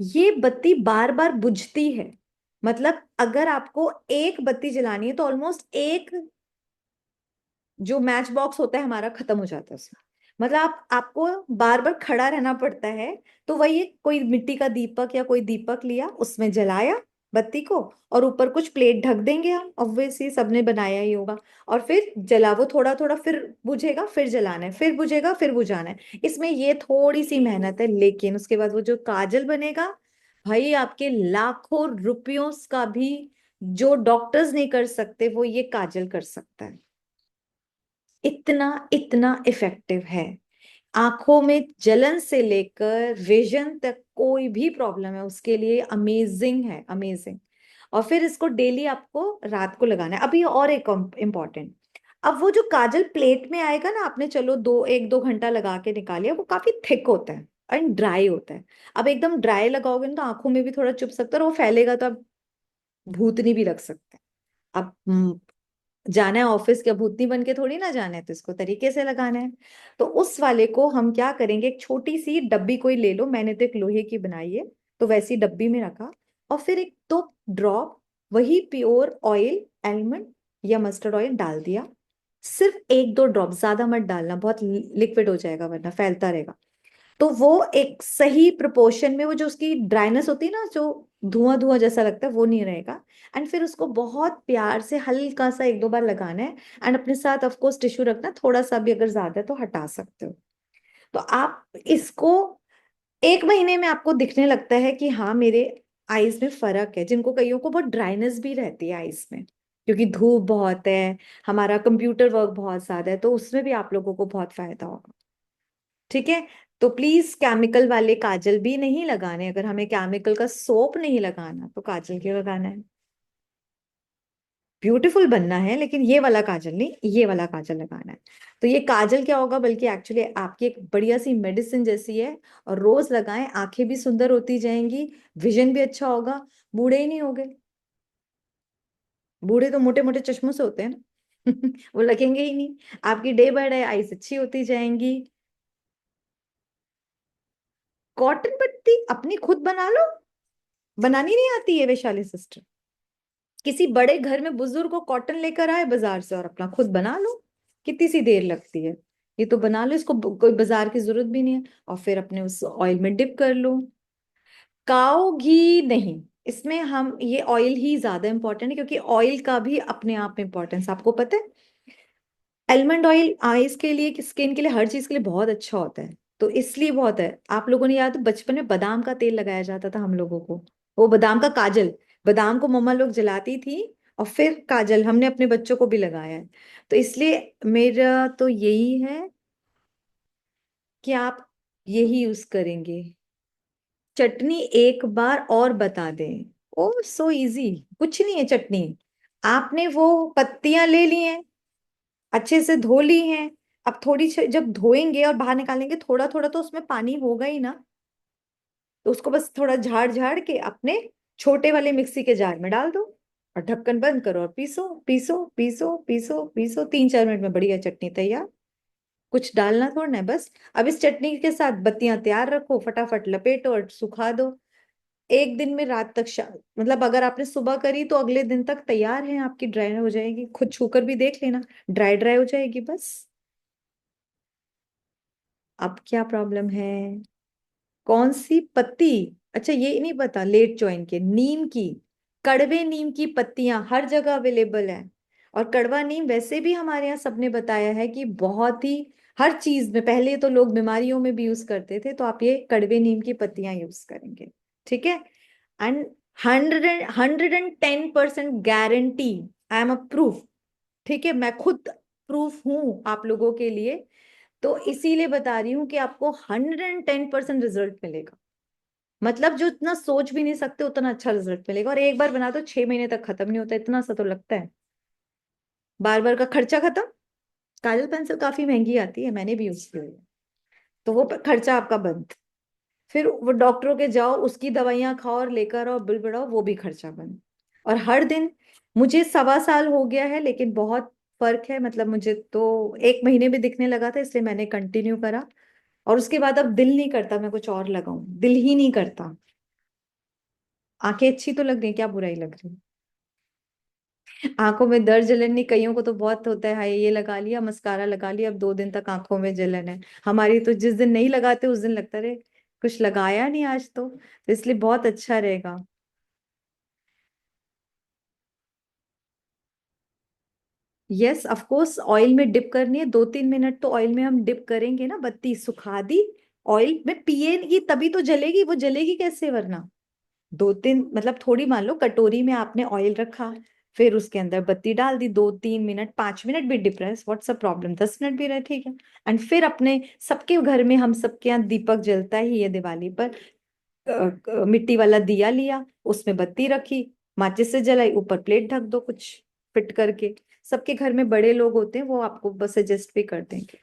Speaker 3: ये बत्ती बार बार बुझती है। मतलब अगर आपको एक बत्ती जलानी है तो ऑलमोस्ट एक जो मैच बॉक्स होता है हमारा खत्म हो जाता है उसमें। मतलब आपको बार बार खड़ा रहना पड़ता है। तो वही कोई मिट्टी का दीपक या कोई दीपक लिया, उसमें जलाया बत्ती को, और ऊपर कुछ प्लेट ढक देंगे हम, ऑब्वियसली सबने बनाया ही होगा। और फिर जला, वो थोड़ा थोड़ा फिर बुझेगा, फिर जलाना है, फिर बुझेगा, फिर बुझाना है। इसमें ये थोड़ी सी मेहनत है, लेकिन उसके बाद वो जो काजल बनेगा, भाई आपके लाखों रुपयों का भी जो डॉक्टर्स नहीं कर सकते वो ये काजल कर सकता है। इतना इतना इफेक्टिव है। आंखों में जलन से लेकर विजन तक कोई भी प्रॉब्लम है उसके लिए अमेजिंग है, अमेजिंग। और फिर इसको डेली आपको रात को लगाना है। अभी और एक इम्पॉर्टेंट, अब वो जो काजल प्लेट में आएगा ना, आपने चलो 1-2 घंटा लगा के निकालिया, वो काफी थिक होता है एंड ड्राई होता है। अब एकदम ड्राई लगाओगे ना तो आंखों में भी थोड़ा चुभ सकता है और वो फैलेगा तो आप भूतनी भी लग सकते हैं। अब जाना है ऑफिस, क्या भूतनी बन के थोड़ी ना जाना है, तो इसको तरीके से लगाना है। तो उस वाले को हम क्या करेंगे, एक छोटी सी डब्बी कोई ले लो, मैंने तो एक लोहे की बनाई है, तो वैसी डब्बी में रखा। और फिर एक 2 ड्रॉप वही प्योर ऑयल, आलमंड या मस्टर्ड ऑयल डाल दिया। सिर्फ 1-2 ड्रॉप, ज्यादा मत डालना, बहुत लिक्विड हो जाएगा वरना फैलता रहेगा। तो वो एक सही प्रोपोर्शन में, वो जो उसकी ड्राइनेस होती है ना, जो धुआं धुआं जैसा लगता है, वो नहीं रहेगा। एंड फिर उसको बहुत प्यार से हल्का सा 1-2 बार लगाना है। एंड अपने साथ ऑफ कोर्स टिश्यू रखना, थोड़ा सा भी अगर ज्यादा है तो हटा सकते हो। तो आप इसको 1 महीने में आपको दिखने लगता है कि हाँ मेरे आईज में फर्क है। जिनको, कईयों को बहुत ड्राइनेस भी रहती है आईज में, क्योंकि धूप बहुत है, हमारा कंप्यूटर वर्क बहुत ज्यादा है, तो उसमें भी आप लोगों को बहुत फायदा होगा। ठीक है। तो प्लीज केमिकल वाले काजल भी नहीं लगाने। अगर हमें केमिकल का सोप नहीं लगाना तो काजल क्यों लगाना है? ब्यूटीफुल बनना है, लेकिन ये वाला काजल नहीं, ये वाला काजल लगाना है। तो ये काजल क्या होगा, बल्कि एक्चुअली आपकी एक बढ़िया सी मेडिसिन जैसी है। और रोज लगाएं, आंखें भी सुंदर होती जाएंगी, विजन भी अच्छा होगा, बूढ़े ही नहीं होगे। बूढ़े तो मोटे मोटे चश्मों से होते हैं ना वो लगेंगे ही नहीं। आपकी डे बाय डे आईज अच्छी होती जाएंगी। कॉटन पत्ती अपनी खुद बना लो, बनानी नहीं आती है वैशाली सिस्टर? किसी बड़े घर में बुजुर्ग को कॉटन लेकर आए बाजार से और अपना खुद बना लो। कितनी सी देर लगती है, ये तो बना लो, इसको कोई बाजार की जरूरत भी नहीं है। और फिर अपने उस ऑयल में डिप कर लो। काओ घी नहीं, इसमें हम ये ऑयल ही ज्यादा इंपॉर्टेंट है, क्योंकि ऑयल का भी अपने आप में इंपॉर्टेंस आपको पता है। आलमंड ऑयल आईज के लिए, स्किन के लिए, हर चीज के लिए बहुत अच्छा होता है। तो इसलिए बहुत है। आप लोगों ने याद, बचपन में बादाम का तेल लगाया जाता था हम लोगों को, वो बादाम का काजल। बादाम को मम्मा लोग जलाती थी, और फिर काजल हमने अपने बच्चों को भी लगाया है। तो इसलिए मेरा तो यही है कि आप यही यूज करेंगे। चटनी एक बार और बता दें। ओ सो इजी, कुछ नहीं है चटनी। आपने वो पत्तियां ले ली हैं, अच्छे से धो ली हैं। अब थोड़ी जब धोएंगे और बाहर निकालेंगे, थोड़ा थोड़ा तो उसमें पानी होगा ही ना। तो उसको बस थोड़ा झाड़ झाड़ के अपने छोटे वाले मिक्सी के जार में डाल दो, और ढक्कन बंद करो, और पीसो पीसो पीसो पीसो पीसो, 3-4 मिनट में बढ़िया चटनी तैयार। कुछ डालना थोड़ा ना है बस। अब इस चटनी के साथ बत्तियां तैयार रखो, फटाफट लपेटो और सुखा दो। एक दिन में रात तक मतलब अगर आपने सुबह करी तो अगले दिन तक तैयार है आपकी, ड्राई हो जाएगी। खुद छूकर भी देख लेना, ड्राई ड्राई हो जाएगी बस। अब क्या प्रॉब्लम है? कौन सी पत्ती? अच्छा ये नहीं पता, लेट ज्वाइन के नीम की, कड़वे नीम की पत्तियां हर जगह अवेलेबल है। और कड़वा नीम वैसे भी हमारे यहाँ सबने बताया है कि बहुत ही, हर चीज में, पहले तो लोग बीमारियों में भी यूज करते थे, तो आप ये कड़वे नीम की पत्तियां यूज करेंगे। ठीक है। And 110% guarantee, I am a proof. ठीक है, मैं खुद प्रूफ हूं आप लोगों के लिए। तो इसीलिए बता रही हूँ कि आपको 110% रिजल्ट मिलेगा। मतलब जो इतना सोच भी नहीं सकते उतना अच्छा रिजल्ट मिलेगा। और एक बार बना तो 6 महीने तक खत्म नहीं होता, इतना सा तो लगता है। बार बार का खर्चा खत्म। काजल पेंसिल काफी महंगी आती है, मैंने भी यूज की हुई है। तो वो खर्चा आपका बंद। फिर वो डॉक्टरों के जाओ, उसकी दवाइयां खाओ और लेकर आओ, बिल बढ़ाओ, वो भी खर्चा बंद। और हर दिन, मुझे 1.25 साल हो गया है, लेकिन बहुत फर्क है। मतलब मुझे तो 1 महीने में दिखने लगा था, इसलिए मैंने कंटिन्यू करा। और उसके बाद अब दिल नहीं करता मैं कुछ और लगाऊं, दिल ही नहीं करता। आंखें अच्छी तो लग रही, क्या बुराई लग रही? आंखों में दर्द जलन नहीं, कईयों को तो बहुत होता है, हाय ये लगा लिया, मस्कारा लगा लिया, अब 2 दिन तक आंखों में जलन है। हमारी तो जिस दिन नहीं लगाते उस दिन लगता रहे कुछ लगाया नहीं आज तो इसलिए बहुत अच्छा रहेगा। यस ऑफ कोर्स, ऑयल में डिप करनी है, 2-3 मिनट तो ऑयल में हम डिप करेंगे ना। बत्ती सुखा दी, ऑयल में पिएगी तभी तो जलेगी, वो जलेगी कैसे वरना? 2-3 मतलब थोड़ी, मान लो कटोरी में आपने ऑयल रखा, फिर उसके अंदर बत्ती डाल दी, 2-3 मिनट, 5 मिनट भी डिप रहे, व्हाट्स अ प्रॉब्लम, 10 मिनट भी रहे, ठीक है। एंड फिर अपने सबके घर में, हम सबके यहाँ दीपक जलता ही है दिवाली पर। मिट्टी वाला दिया लिया, उसमें बत्ती रखी, माचिस से जलाई, ऊपर प्लेट ढक दो कुछ फिट करके। सबके घर में बड़े लोग होते हैं, वो आपको बस सजेस्ट भी कर देंगे।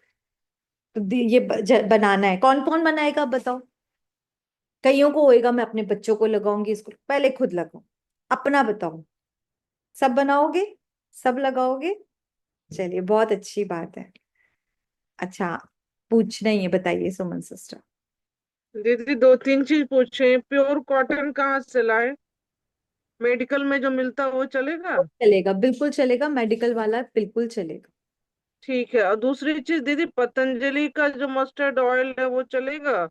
Speaker 3: तो ये बनाना है, कौन कौन बनाएगा आप बताओ? कईयों को होएगा मैं अपने बच्चों को लगाऊंगी, इसको पहले खुद लगाओ, अपना बताओ। सब बनाओगे? सब लगाओगे? चलिए बहुत अच्छी बात है। अच्छा, पूछना ही है, बताइए सुमन सिस्टर।
Speaker 4: दीदी, दो तीन चीज पूछे। प्योर कॉटन कहाँ से लाए? मेडिकल में जो मिलता है वो चलेगा?
Speaker 3: चलेगा, बिल्कुल चलेगा, मेडिकल वाला बिल्कुल चलेगा।
Speaker 4: ठीक है। और दूसरी चीज दीदी, पतंजलि का जो मस्टर्ड ऑयल है वो चलेगा?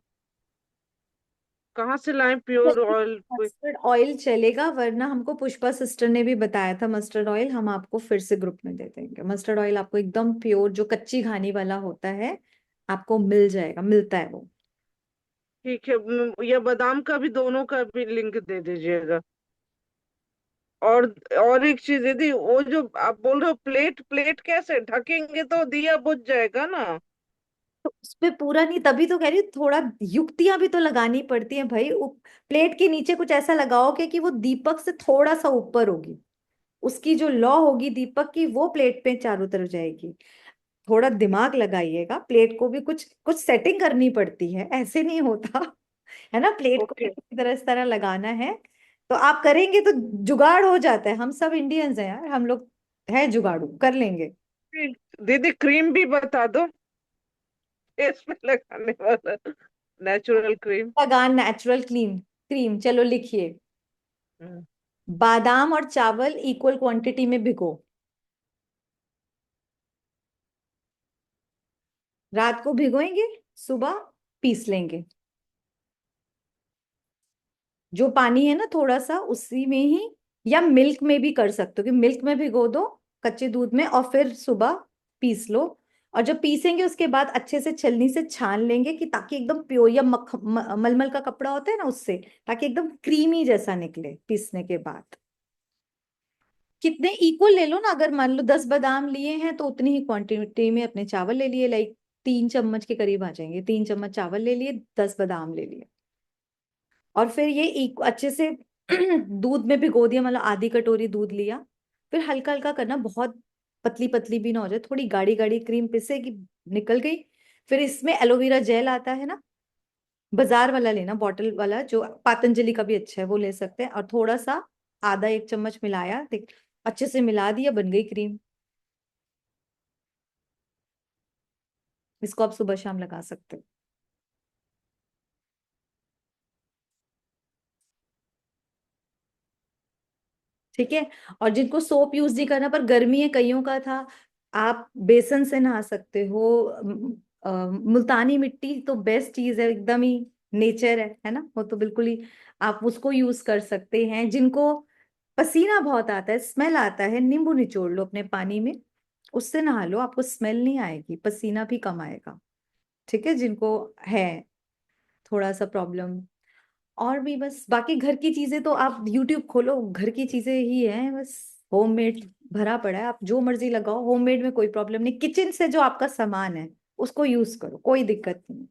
Speaker 4: कहाँ से लाएं प्योर ऑयल?
Speaker 3: मस्टर्ड ऑयल चलेगा, वरना हमको पुष्पा सिस्टर ने भी बताया था मस्टर्ड ऑयल, हम आपको फिर से ग्रुप में दे देंगे। मस्टर्ड ऑयल आपको एकदम प्योर जो कच्ची घानी वाला होता है आपको मिल जाएगा, मिलता है वो।
Speaker 4: ठीक है। या बादाम का भी, दोनों का भी लिंक दे दीजिएगा। और और एक चीज दीदी, वो जो आप बोल रहे हो प्लेट, प्लेट कैसे ढकेंगे तो दिया बुझ जाएगा ना?
Speaker 3: तो उस पे पूरा नहीं, तभी तो कह रही हूँ थोड़ा युक्तियां भी तो लगानी पड़ती हैं भाई। प्लेट के नीचे कुछ ऐसा लगाओगे कि वो दीपक से थोड़ा सा ऊपर होगी, उसकी जो लौ होगी दीपक की वो प्लेट पे चारों तरफ जाएगी। थोड़ा दिमाग लगाइएगा, प्लेट को भी कुछ कुछ सेटिंग करनी पड़ती है, ऐसे नहीं होता है ना। प्लेट को भी
Speaker 4: ओके।
Speaker 3: इस तरह लगाना है, तो आप करेंगे तो जुगाड़ हो जाता है। हम सब इंडियंस हैं यार, हम लोग है जुगाड़ू, कर लेंगे।
Speaker 4: दीदी क्रीम भी बता दो, फेस पे लगाने वाला, नेचुरल क्रीम।
Speaker 3: लगान नेचुरल क्रीम, क्रीम चलो लिखिए। बादाम और चावल इक्वल क्वांटिटी में भिगो, रात को भिगोएंगे, सुबह पीस लेंगे। जो पानी है ना थोड़ा सा उसी में ही, या मिल्क में भी कर सकते हो कि मिल्क में भिगो दो कच्चे दूध में और फिर सुबह पीस लो। और जब पीसेंगे उसके बाद अच्छे से छलनी से छान लेंगे कि ताकि एकदम प्योर, या मलमल का कपड़ा होता है ना उससे, ताकि एकदम क्रीमी जैसा निकले पीसने के बाद। कितने इक्वल ले लो ना, अगर मान लो 10 बादाम लिए हैं तो उतनी ही क्वांटिटी में अपने चावल ले लिए, लाइक 3 चम्मच के करीब आ जाएंगे। 3 चम्मच चावल ले लिए, 10 बादाम ले लिए, और फिर ये अच्छे से दूध में भिगो दिया, मतलब आधी कटोरी दूध लिया। फिर हल्का हल्का करना, बहुत पतली पतली भी ना हो जाए, थोड़ी गाढ़ी गाढ़ी क्रीम पिसेगी, निकल गई। फिर इसमें एलोवेरा जेल आता है ना, बाजार वाला लेना, बॉटल वाला, जो पतंजलि का भी अच्छा है वो ले सकते हैं। और थोड़ा सा आधा 1 चम्मच मिलाया, देख अच्छे से मिला दिया, बन गई क्रीम। इसको आप सुबह शाम लगा सकते हो। ठीक है। और जिनको सोप यूज नहीं करना, पर गर्मी है कईयों का था, आप बेसन से नहा सकते हो। मुल्तानी मिट्टी तो बेस्ट चीज है, एकदम ही नेचर है ना वो तो बिल्कुल ही। आप उसको यूज कर सकते हैं। जिनको पसीना बहुत आता है, स्मेल आता है, नींबू निचोड़ लो अपने पानी में, उससे नहा लो, आपको स्मेल नहीं आएगी, पसीना भी कम आएगा। ठीक है, जिनको है थोड़ा सा प्रॉब्लम। और भी बस बाकी घर की चीजें तो आप यूट्यूब खोलो, घर की चीजें ही हैं बस। होममेड भरा पड़ा है, आप जो मर्जी लगाओ, होममेड में कोई प्रॉब्लम नहीं। किचन से जो आपका सामान है उसको यूज करो, कोई दिक्कत नहीं।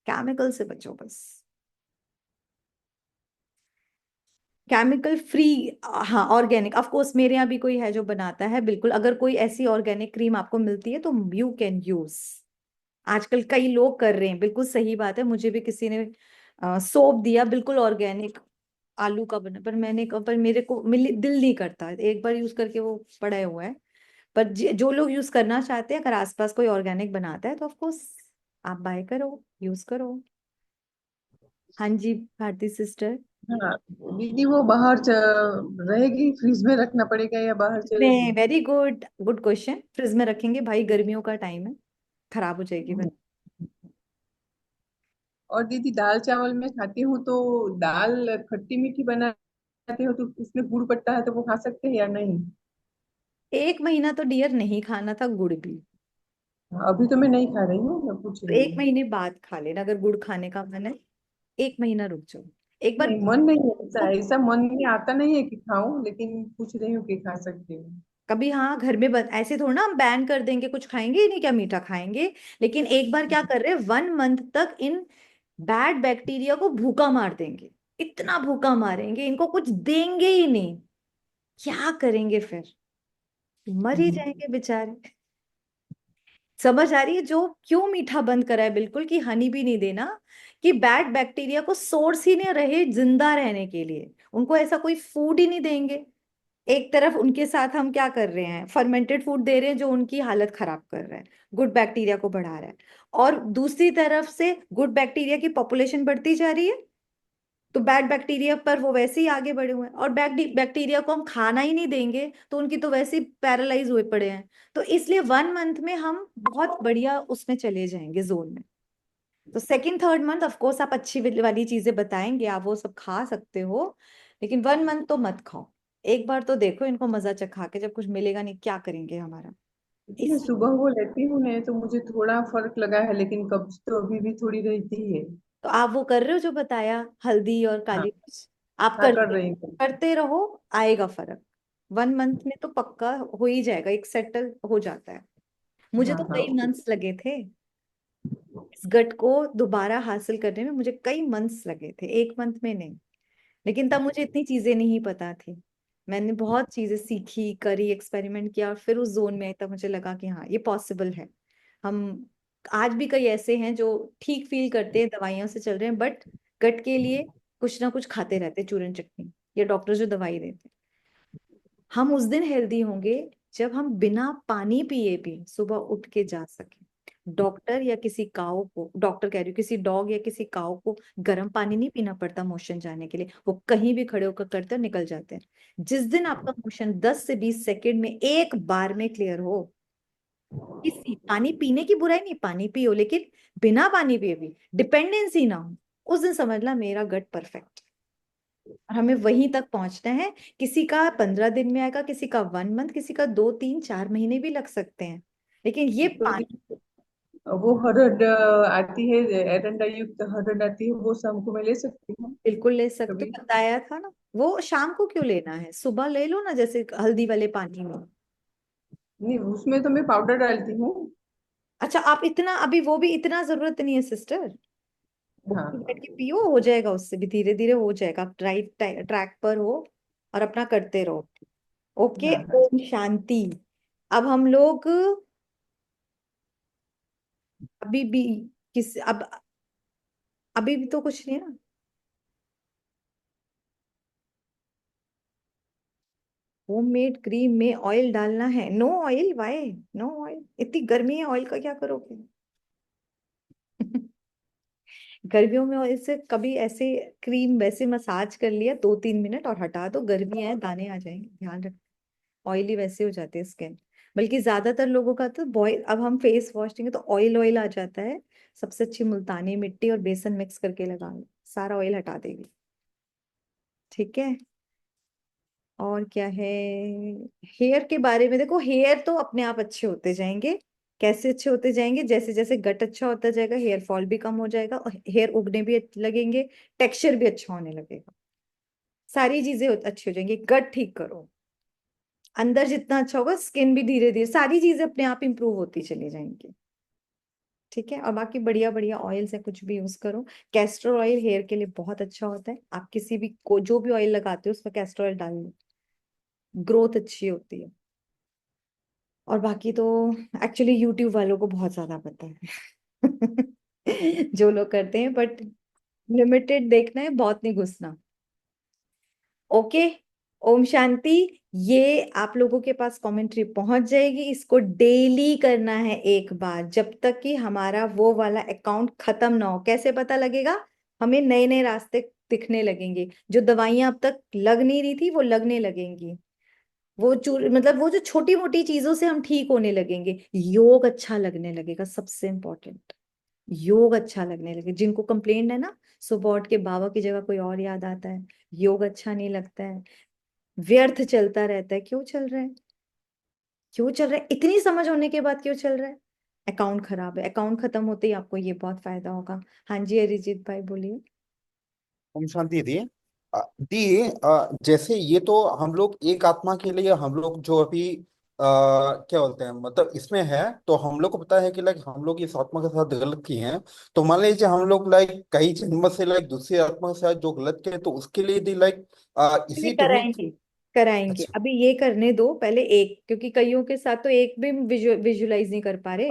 Speaker 3: केमिकल से बचो बस, केमिकल फ्री। हाँ ऑर्गेनिक, ऑफ कोर्स मेरे यहाँ भी कोई है जो बनाता है, बिल्कुल। अगर कोई ऐसी ऑर्गेनिक क्रीम आपको मिलती है तो यू कैन यूज। आजकल कई लोग कर रहे हैं, बिल्कुल सही बात है। मुझे भी किसी ने सोप दिया बिल्कुल ऑर्गेनिक, आलू का बना, पर मैंने कहा, पर मेरे को दिल नहीं करता, एक बार यूज करके वो पड़ा हुआ है। पर जो लोग यूज करना चाहते हैं, अगर आसपास कोई ऑर्गेनिक बनाता है तो ऑफ कोर्स आप बाय करो, यूज करो। हाँ जी भारती सिस्टर।
Speaker 5: हाँ दीदी, वो बाहर रहेगी, फ्रीज में रखना पड़ेगा या बाहर
Speaker 3: नहीं,
Speaker 5: चलेगी?
Speaker 3: Very good, good question. Fridge में रखेंगे भाई, गर्मियों का टाइम है, खराब हो जाएगी
Speaker 5: हम्म।
Speaker 3: बस।
Speaker 5: और दीदी, दाल चावल में खाती हूँ तो दाल खट्टी मीठी बनाते हो तो उसमें गुड़ पड़ता है, तो वो खा सकते हैं या नहीं?
Speaker 3: 1 महीना तो डियर नहीं खाना था गुड़ भी,
Speaker 5: अभी तो मैं नहीं खा रही हूँ, मैं पूछ
Speaker 3: तो
Speaker 5: रही
Speaker 3: एक
Speaker 5: हूँ।
Speaker 3: महीने बाद खा लेना अगर गुड़ खाने का मन है। 1 महीना रुक जाओ एक बार।
Speaker 5: नहीं, मन नहीं है, ऐसा ऐसा मन में आता नहीं है कि खाऊं, लेकिन पूछ रही हूँ कि खा सकती हूँ।
Speaker 3: कभी हाँ घर में ऐसे थोड़ा ना हम बैन कर देंगे, कुछ खाएंगे ही नहीं क्या, मीठा खाएंगे। लेकिन एक बार क्या कर रहे हैं, 1 मंथ तक इन बैड बैक्टीरिया को भूखा मार देंगे, इतना भूखा मारेंगे, इनको कुछ देंगे ही नहीं। क्या करेंगे फिर, मर ही
Speaker 5: हम्म।
Speaker 3: जाएंगे बेचारे। समझ आ रही है जो क्यों मीठा बंद करा है बिल्कुल, कि हनी भी नहीं देना, कि बैड बैक्टीरिया को सोर्स ही नहीं रहे जिंदा रहने के लिए, उनको ऐसा कोई फूड ही नहीं देंगे। एक तरफ उनके साथ हम क्या कर रहे हैं, फर्मेंटेड फूड दे रहे हैं जो उनकी हालत खराब कर रहा है, गुड बैक्टीरिया को बढ़ा रहा है। और दूसरी तरफ से गुड बैक्टीरिया की पॉपुलेशन बढ़ती जा रही है, तो बैड बैक्टीरिया पर वो वैसे ही आगे बढ़े हुए हैं, और बैड बैक्टीरिया को हम खाना ही नहीं देंगे तो उनकी तो वैसे ही पैरालाइज हुए पड़े हैं। तो इसलिए 1 मंथ में हम बहुत बढ़िया उसमें चले जाएंगे जोन में। तो second third month of course आप अच्छी वाली चीजें बताएंगे, आप वो सब खा सकते हो, लेकिन 1 मंथ तो मत खाओ। एक बार तो देखो इनको मजा चखा के, जब कुछ मिलेगा नहीं क्या करेंगे हमारा।
Speaker 5: मैं
Speaker 3: इस
Speaker 5: सुबह वो लेती हूँ नहीं तो मुझे थोड़ा फर्क लगा है, लेकिन कब्ज तो अभी भी थोड़ी रहती है।
Speaker 3: तो आप वो कर रहे हो जो बताया, हल्दी और
Speaker 5: हाँ।
Speaker 3: काली मिर्च, आप
Speaker 5: हाँ, कर रही हूँ।
Speaker 3: करते रहो, आएगा फर्क। 1 मंथ में तो पक्का हो ही जाएगा, एक सेटल हो जाता है। मुझे
Speaker 5: हाँ
Speaker 3: तो
Speaker 5: हाँ।
Speaker 3: कई मंथ्स लगे थे इस गट को दोबारा हासिल करने में, मुझे कई मंथ्स लगे थे, 1 मंथ में नहीं। लेकिन तब मुझे इतनी चीजें नहीं पता थी, मैंने बहुत चीजें सीखी, करी, एक्सपेरिमेंट किया, और फिर उस जोन में आई, तब मुझे लगा कि हाँ ये पॉसिबल है। हम आज भी कई ऐसे हैं जो ठीक फील करते हैं, दवाइयों से चल रहे हैं, बट गट के लिए कुछ ना कुछ खाते रहते हैं, चूरन चटनी या डॉक्टर जो दवाई देते हैं। हम उस दिन हेल्दी होंगे जब हम बिना पानी पिए भी सुबह उठ के जा सके। डॉक्टर या किसी काऊ को, डॉक्टर कह रही हूँ, किसी डॉग या किसी काऊ को गर्म पानी नहीं पीना पड़ता मोशन जाने के लिए, वो कहीं भी खड़े होकर करते हैं, निकल जाते हैं। जिस दिन आपका मोशन 10 से 20 सेकंड में एक बार में क्लियर हो, किसी पानी पीने की बुराई नहीं, पानी पियो, लेकिन बिना पानी पिए भी डिपेंडेंसी ना हो, उस दिन समझना मेरा गट परफेक्ट। और हमें वहीं तक पहुंचना है। किसी का 15 दिन में आएगा, किसी का 1 मंथ, किसी का 2 3 4 महीने भी लग सकते हैं, लेकिन ये
Speaker 5: तो
Speaker 3: पानी
Speaker 5: वो हरड़ आती है, एरंडा युक्त हरड़ आती है, वो शाम को मैं ले सकती हूँ
Speaker 3: बिल्कुल ले सकते
Speaker 5: कभी?
Speaker 3: हो, बताया था ना। वो शाम को क्यों लेना है, सुबह ले लो ना, जैसे हल्दी वाले पानी में।
Speaker 5: नहीं, उसमें तो मैं पाउडर डालती हूँ।
Speaker 3: अच्छा, आप इतना अभी, वो भी इतना जरूरत नहीं है सिस्टर, वो
Speaker 5: हाँ
Speaker 3: खुद
Speaker 5: हाँ।
Speaker 3: बैठ के पियो, हो जाएगा, उससे भी धीरे धीरे हो जाएगा। आप राइट ट्रैक पर हो और अपना करते रहो। ओके,
Speaker 5: हाँ हाँ।
Speaker 3: ओम शांति। अब हम लोग अभी भी किस अब अभी भी तो कुछ नहीं है ना। होममेड क्रीम में ऑयल डालना है, no oil, why no oil, इतनी गर्मी है, ऑयल का क्या करोगे? गर्मियों में ऑयल से कभी ऐसे क्रीम वैसे मसाज कर लिया 2 3 मिनट और हटा दो, गर्मी है दाने आ जाएंगे, ध्यान रख। ऑयली वैसे हो जाती है स्किन, बल्कि ज्यादातर लोगों का तो बॉय, अब हम फेस वॉश देंगे तो ऑयल ऑयल आ जाता है। सबसे अच्छी मुल्तानी मिट्टी और बेसन मिक्स करके लगा लो, सारा ऑयल हटा देगी। ठीक है। और क्या है, हेयर के बारे में देखो, हेयर तो अपने आप अच्छे होते जाएंगे। कैसे अच्छे होते जाएंगे, जैसे जैसे गट अच्छा होता जाएगा, हेयर फॉल भी कम हो जाएगा, और हेयर उगने भी लगेंगे, टेक्सचर भी अच्छा होने लगेगा, सारी चीजें अच्छी हो जाएंगी। गट ठीक करो, अंदर जितना अच्छा होगा, स्किन भी धीरे धीरे, सारी चीजें अपने आप इंप्रूव होती चली जाएंगी। ठीक है। और बाकी बढ़िया बढ़िया ऑयल से कुछ भी यूज करो। कैस्टर ऑयल हेयर के लिए बहुत अच्छा होता है, आप किसी भी को जो भी ऑयल लगाते हो उसमें कैस्टर ऑयल डाल लो, ग्रोथ अच्छी होती है। और बाकी तो एक्चुअली यूट्यूब वालों को बहुत ज्यादा पता है जो लोग करते हैं, बट लिमिटेड देखना है, बहुत नहीं घुसना। ओके, ओम शांति। ये आप लोगों के पास कमेंट्री पहुंच जाएगी, इसको डेली करना है एक बार, जब तक कि हमारा वो वाला अकाउंट खत्म ना हो। कैसे पता लगेगा? हमें नए नए रास्ते दिखने लगेंगे, जो दवाइयां अब तक लग नहीं रही थी वो लगने लगेंगी, वो चूर मतलब वो जो छोटी मोटी चीजों से हम ठीक होने लगेंगे, योग अच्छा लगने लगेगा, सबसे इंपॉर्टेंट। योग अच्छा लगने लगे, जिनको कंप्लेंट है ना, सुबह उठ के बाबा की जगह कोई और याद आता है, योग अच्छा नहीं लगता है, व्यर्थ चलता रहता है, क्यों चल रहा है? क्यों चल रहा है? इतनी समझ होने के बाद क्यों चल रहा है? अकाउंट खराब है, अकाउंट खत्म होते ही आपको ये बहुत फायदा होगा। हाँ जी, अरिजीत भाई बोलिए।
Speaker 6: ओम शांति दी। दी, जैसे ये तो हम लोग एक आत्मा के लिए हम लोग जो अभी क्या बोलते हैं, मतलब इसमें है, तो हम लोग को पता है कि लाइक हम लोग इस आत्मा के साथ गलत किए हैं। तो मान लीजिए हम लोग लाइक कई जन्म से लाइक दूसरी आत्मा के साथ जो गलत किए, तो उसके लिए दी लाइक
Speaker 3: ये
Speaker 6: इसी टूल।
Speaker 3: कराएंगे, कराएंगे,
Speaker 6: अच्छा।
Speaker 3: अभी ये करने दो पहले एक, क्योंकि कईयों के साथ तो एक भी विजुलाइज नहीं कर पा रहे।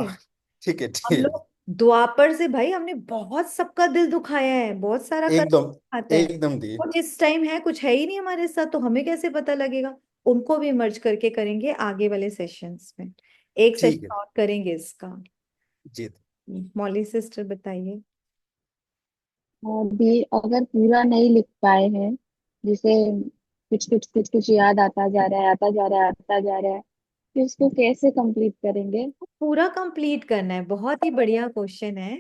Speaker 6: ठीक है, ठीक
Speaker 3: हम
Speaker 6: है।
Speaker 3: लोग द्वापर से भाई हमने बहुत सबका दिल दुखाया है, बहुत सारा कर
Speaker 6: एकदम,
Speaker 3: आता है।
Speaker 6: एकदम दी।
Speaker 3: और जिस टाइम है कुछ है ही नहीं हमारे साथ, तो हमें कैसे पता लगेगा? उनको भी मर्ज करके करेंगे आगे वाले सेशंस में, एक
Speaker 6: ठीक है।
Speaker 3: सेशन और करेंगे इसका।
Speaker 6: जी।
Speaker 3: मौली सिस्टर बताइए।
Speaker 7: भी अगर पूरा नहीं लिख पाए हैं, जिसे कुछ कुछ याद आता जा रहा है, आता जा रहा है, आता जा रहा है, फिर उसको कैसे कंप्लीट करेंगे?
Speaker 3: पूरा कंप्लीट करना है, बहुत ही बढ़िया क्वेश्चन है।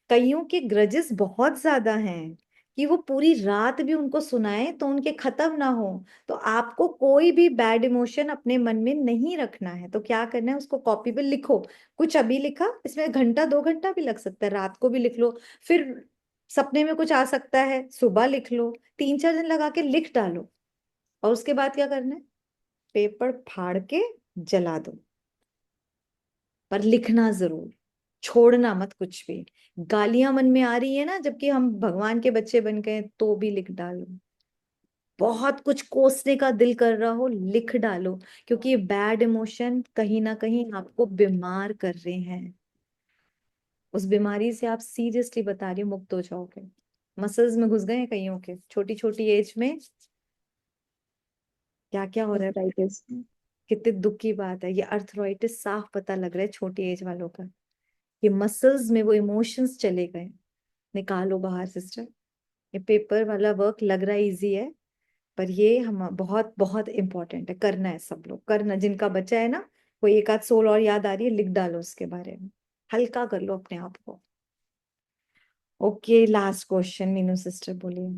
Speaker 3: कईयों के ग्रजेस बहुत ज्यादा हैं कि वो पूरी रात भी उनको सुनाए तो उनके खत्म ना हो। तो आपको कोई भी बैड इमोशन अपने मन में नहीं रखना है, तो क्या करना है, उसको कॉपी पे लिखो। कुछ अभी लिखा, इसमें घंटा 2 घंटा भी लग सकता है, रात को भी लिख लो। फिर सपने में कुछ आ सकता है, सुबह लिख लो। 3 4 दिन लगा के लिख डालो। और उसके बाद क्या करना है, पेपर फाड़ के जला दो। पर लिखना जरूर, छोड़ना मत कुछ भी। गालियां मन में आ रही है ना, जबकि हम भगवान के बच्चे बन गए, तो भी लिख डालो। बहुत कुछ कोसने का दिल कर रहा हो, लिख डालो। क्योंकि ये बैड इमोशन कहीं ना कहीं आपको बीमार कर रहे हैं। उस बीमारी से आप सीरियसली बता रही हूँ मुक्त हो जाओगे। मसल्स में घुस गए हैं कईयों के, छोटी छोटी एज में क्या क्या हो रहा है।
Speaker 7: आर्थराइटिस।
Speaker 3: कितने दुख की बात है, ये अर्थराइटिस साफ पता लग रहा है छोटी एज वालों का। ये मसल्स में वो इमोशंस चले गए। निकालो बाहर सिस्टर। ये पेपर वाला वर्क लग रहा है इजी है, पर ये हम बहुत बहुत इंपॉर्टेंट है। करना है, सब लोग करना। जिनका बचा है ना, कोई एक आध सोल और याद आ रही है, लिख डालो उसके बारे में। हल्का कर लो अपने आप को। Okay, last question Meenu sister बोलिए।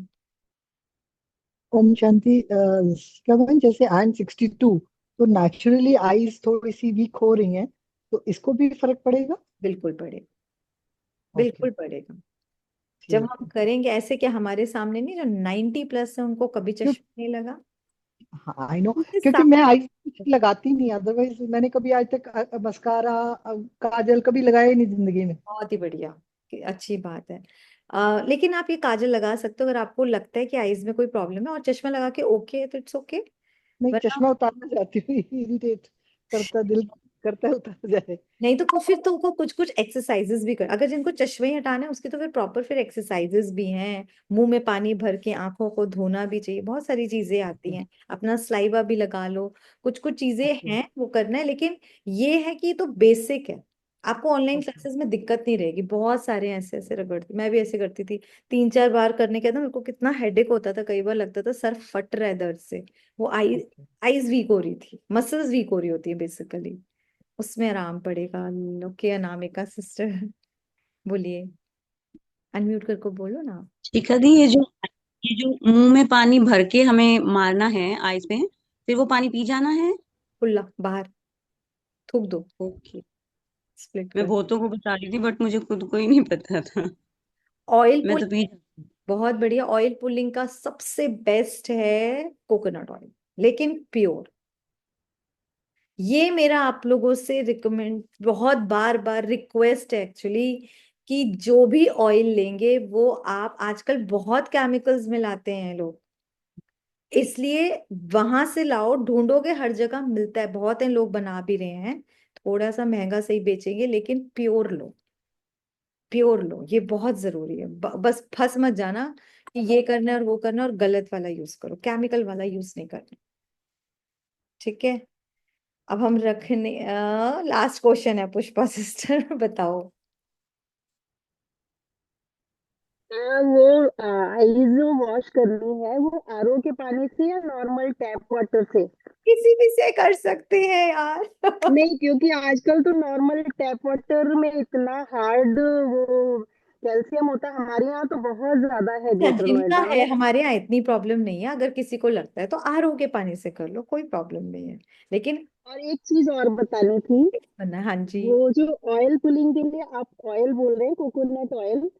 Speaker 8: ओम शांति। क्या मैम, जैसे आई एम 62, तो नेचुरली आईज थोड़ी सी वीक हो रही हैं, तो इसको भी फर्क पड़ेगा?
Speaker 3: बिल्कुल पड़ेगा,
Speaker 8: ओके।
Speaker 3: बिल्कुल पड़ेगा। जब
Speaker 8: ठीक
Speaker 3: हम
Speaker 8: है।
Speaker 3: करेंगे ऐसे, क्या हमारे सामने नहीं, जो 90+ है उनको कभी
Speaker 8: क्यों?
Speaker 3: चश्मा नहीं लगा।
Speaker 8: हाँ, आई नो।
Speaker 3: उनके
Speaker 8: क्योंकि
Speaker 3: साथ
Speaker 8: मैं आईज लगाती नहीं, अदरवाइज मैंने कभी आज तक मस्कारा, काजल कभी लगाया ही नहीं जिंदगी में।
Speaker 3: बहुत ही बढ़िया, अच्छी बात है। लेकिन आप ये काजल लगा सकते हो अगर आपको लगता है कि आईज में कोई प्रॉब्लम है, और चश्मा लगा के ओके है तो इट्स ओके।
Speaker 8: नहीं,
Speaker 3: वरना
Speaker 8: चश्मा उतारना चाहती हूँ, इरिटेट करता, दिल करता है उतार जाए।
Speaker 3: नहीं तो फिर तुमको कुछ कुछ एक्सरसाइजेस भी कर, अगर जिनको चश्मे ही हटाना है उसकी तो फिर प्रॉपर फिर एक्सरसाइजेस भी हैं। मुंह में पानी भर के आंखों को धोना भी चाहिए, बहुत सारी चीजें आती हैं। अपना सलाइवा भी लगा लो। कुछ कुछ चीजें
Speaker 8: ओके।
Speaker 3: हैं वो करना है, लेकिन ये है कि ये तो बेसिक है। आपको ऑनलाइन
Speaker 8: ओके।
Speaker 3: क्लासेस में दिक्कत नहीं रहेगी। बहुत सारे ऐसे ऐसे रगड़ती, मैं भी ऐसे करती थी। 3 4 बार करने के बाद ना मेरे को कितना हेडेक होता था, कई बार लगता था सर फट रहा है दर्द से। वो
Speaker 8: ओके।
Speaker 3: आईज वीक हो रही थी, मसल्स वीक हो रही होती है बेसिकली। उसमें आराम पड़ेगा। ओके, अनामिका सिस्टर बोलिए। अनम्यूट करके बोलो ना।
Speaker 9: शिखा दी, ये जो मुंह में पानी भर के हमें मारना है आइस में, फिर वो पानी पी जाना है?
Speaker 3: खुला बाहर थूक दो,
Speaker 9: ओके।
Speaker 3: स्प्लिट
Speaker 9: मैं
Speaker 3: कर।
Speaker 9: बहुतों को बता रही थी बट मुझे खुद को ही नहीं पता था।
Speaker 3: ऑयल
Speaker 9: मैं
Speaker 3: पुल,
Speaker 9: तो पी।
Speaker 3: बहुत बढ़िया। ऑयल पुलिंग का सबसे बेस्ट है कोकोनट ऑयल, लेकिन प्योर। ये मेरा आप लोगों से रिकमेंड, बहुत बार बार रिक्वेस्ट है एक्चुअली, कि जो भी ऑयल लेंगे वो आप, आजकल बहुत केमिकल्स मिलाते हैं लोग, इसलिए वहां से लाओ। ढूंढोगे हर जगह मिलता है, बहुत हैं लोग बना भी रहे हैं। थोड़ा सा महंगा सही बेचेंगे, लेकिन प्योर लो। प्योर लो, ये बहुत जरूरी है। बस फंस मत जाना कि ये करना है और वो करना है और गलत वाला यूज करो, केमिकल वाला यूज नहीं करना। ठीक है। अब हम रखने, लास्ट क्वेश्चन है पुष्पा सिस्टर बताओ।
Speaker 4: वो आईज वॉश करनी है, वो आरओ के पानी से या नॉर्मल टैप वाटर से?
Speaker 3: किसी भी से कर सकते हैं यार।
Speaker 4: नहीं, क्योंकि आजकल तो नॉर्मल टैप वाटर में इतना हार्ड वो कैल्शियम होता है, हमारे यहाँ तो बहुत ज्यादा है
Speaker 3: या
Speaker 4: ग्रेटर
Speaker 3: जिनका
Speaker 4: नोएडा
Speaker 3: है,
Speaker 4: में।
Speaker 3: हमारे यहाँ इतनी प्रॉब्लम नहीं है। अगर किसी को लगता है तो आरओ के पानी से कर लो, कोई प्रॉब्लम नहीं है। लेकिन
Speaker 4: और एक चीज और बतानी थी,
Speaker 3: बनना, हाँ जी।
Speaker 4: वो जो ऑयल पुलिंग के लिए आप ऑयल बोल रहे हैं, कोकोनट ऑयल,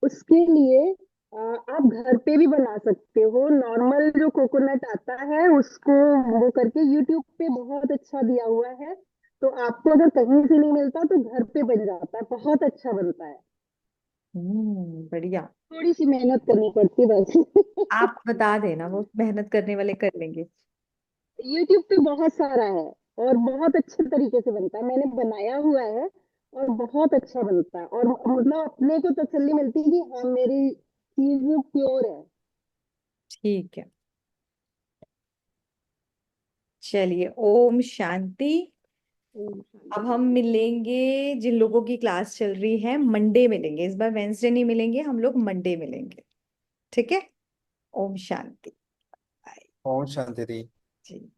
Speaker 4: उसके लिए आप घर पे भी बना सकते हो। नॉर्मल जो कोकोनट आता है उसको वो करके यूट्यूब पे बहुत अच्छा दिया हुआ है। तो आपको अगर कहीं से नहीं मिलता तो घर पे बन जाता है, बहुत अच्छा बनता है।
Speaker 3: बढ़िया।
Speaker 4: थोड़ी सी मेहनत करनी पड़ती है बस।
Speaker 3: आप बता देना, वो मेहनत करने वाले कर लेंगे।
Speaker 4: यूट्यूब पे बहुत सारा है और बहुत अच्छे तरीके से बनता है, मैंने बनाया हुआ है और बहुत अच्छा बनता है। और मतलब अपने को तसल्ली मिलती है कि हाँ, मेरी चीज प्योर है।
Speaker 3: ठीक है, चलिए, ओम शांति।
Speaker 5: ओम शांति।
Speaker 3: अब हम मिलेंगे, जिन लोगों की क्लास चल रही है मंडे मिलेंगे, इस बार वेंसडे नहीं मिलेंगे, हम लोग मंडे मिलेंगे। ठीक है। ओम शांति। बाय
Speaker 6: ओम शांति दी।
Speaker 3: जी।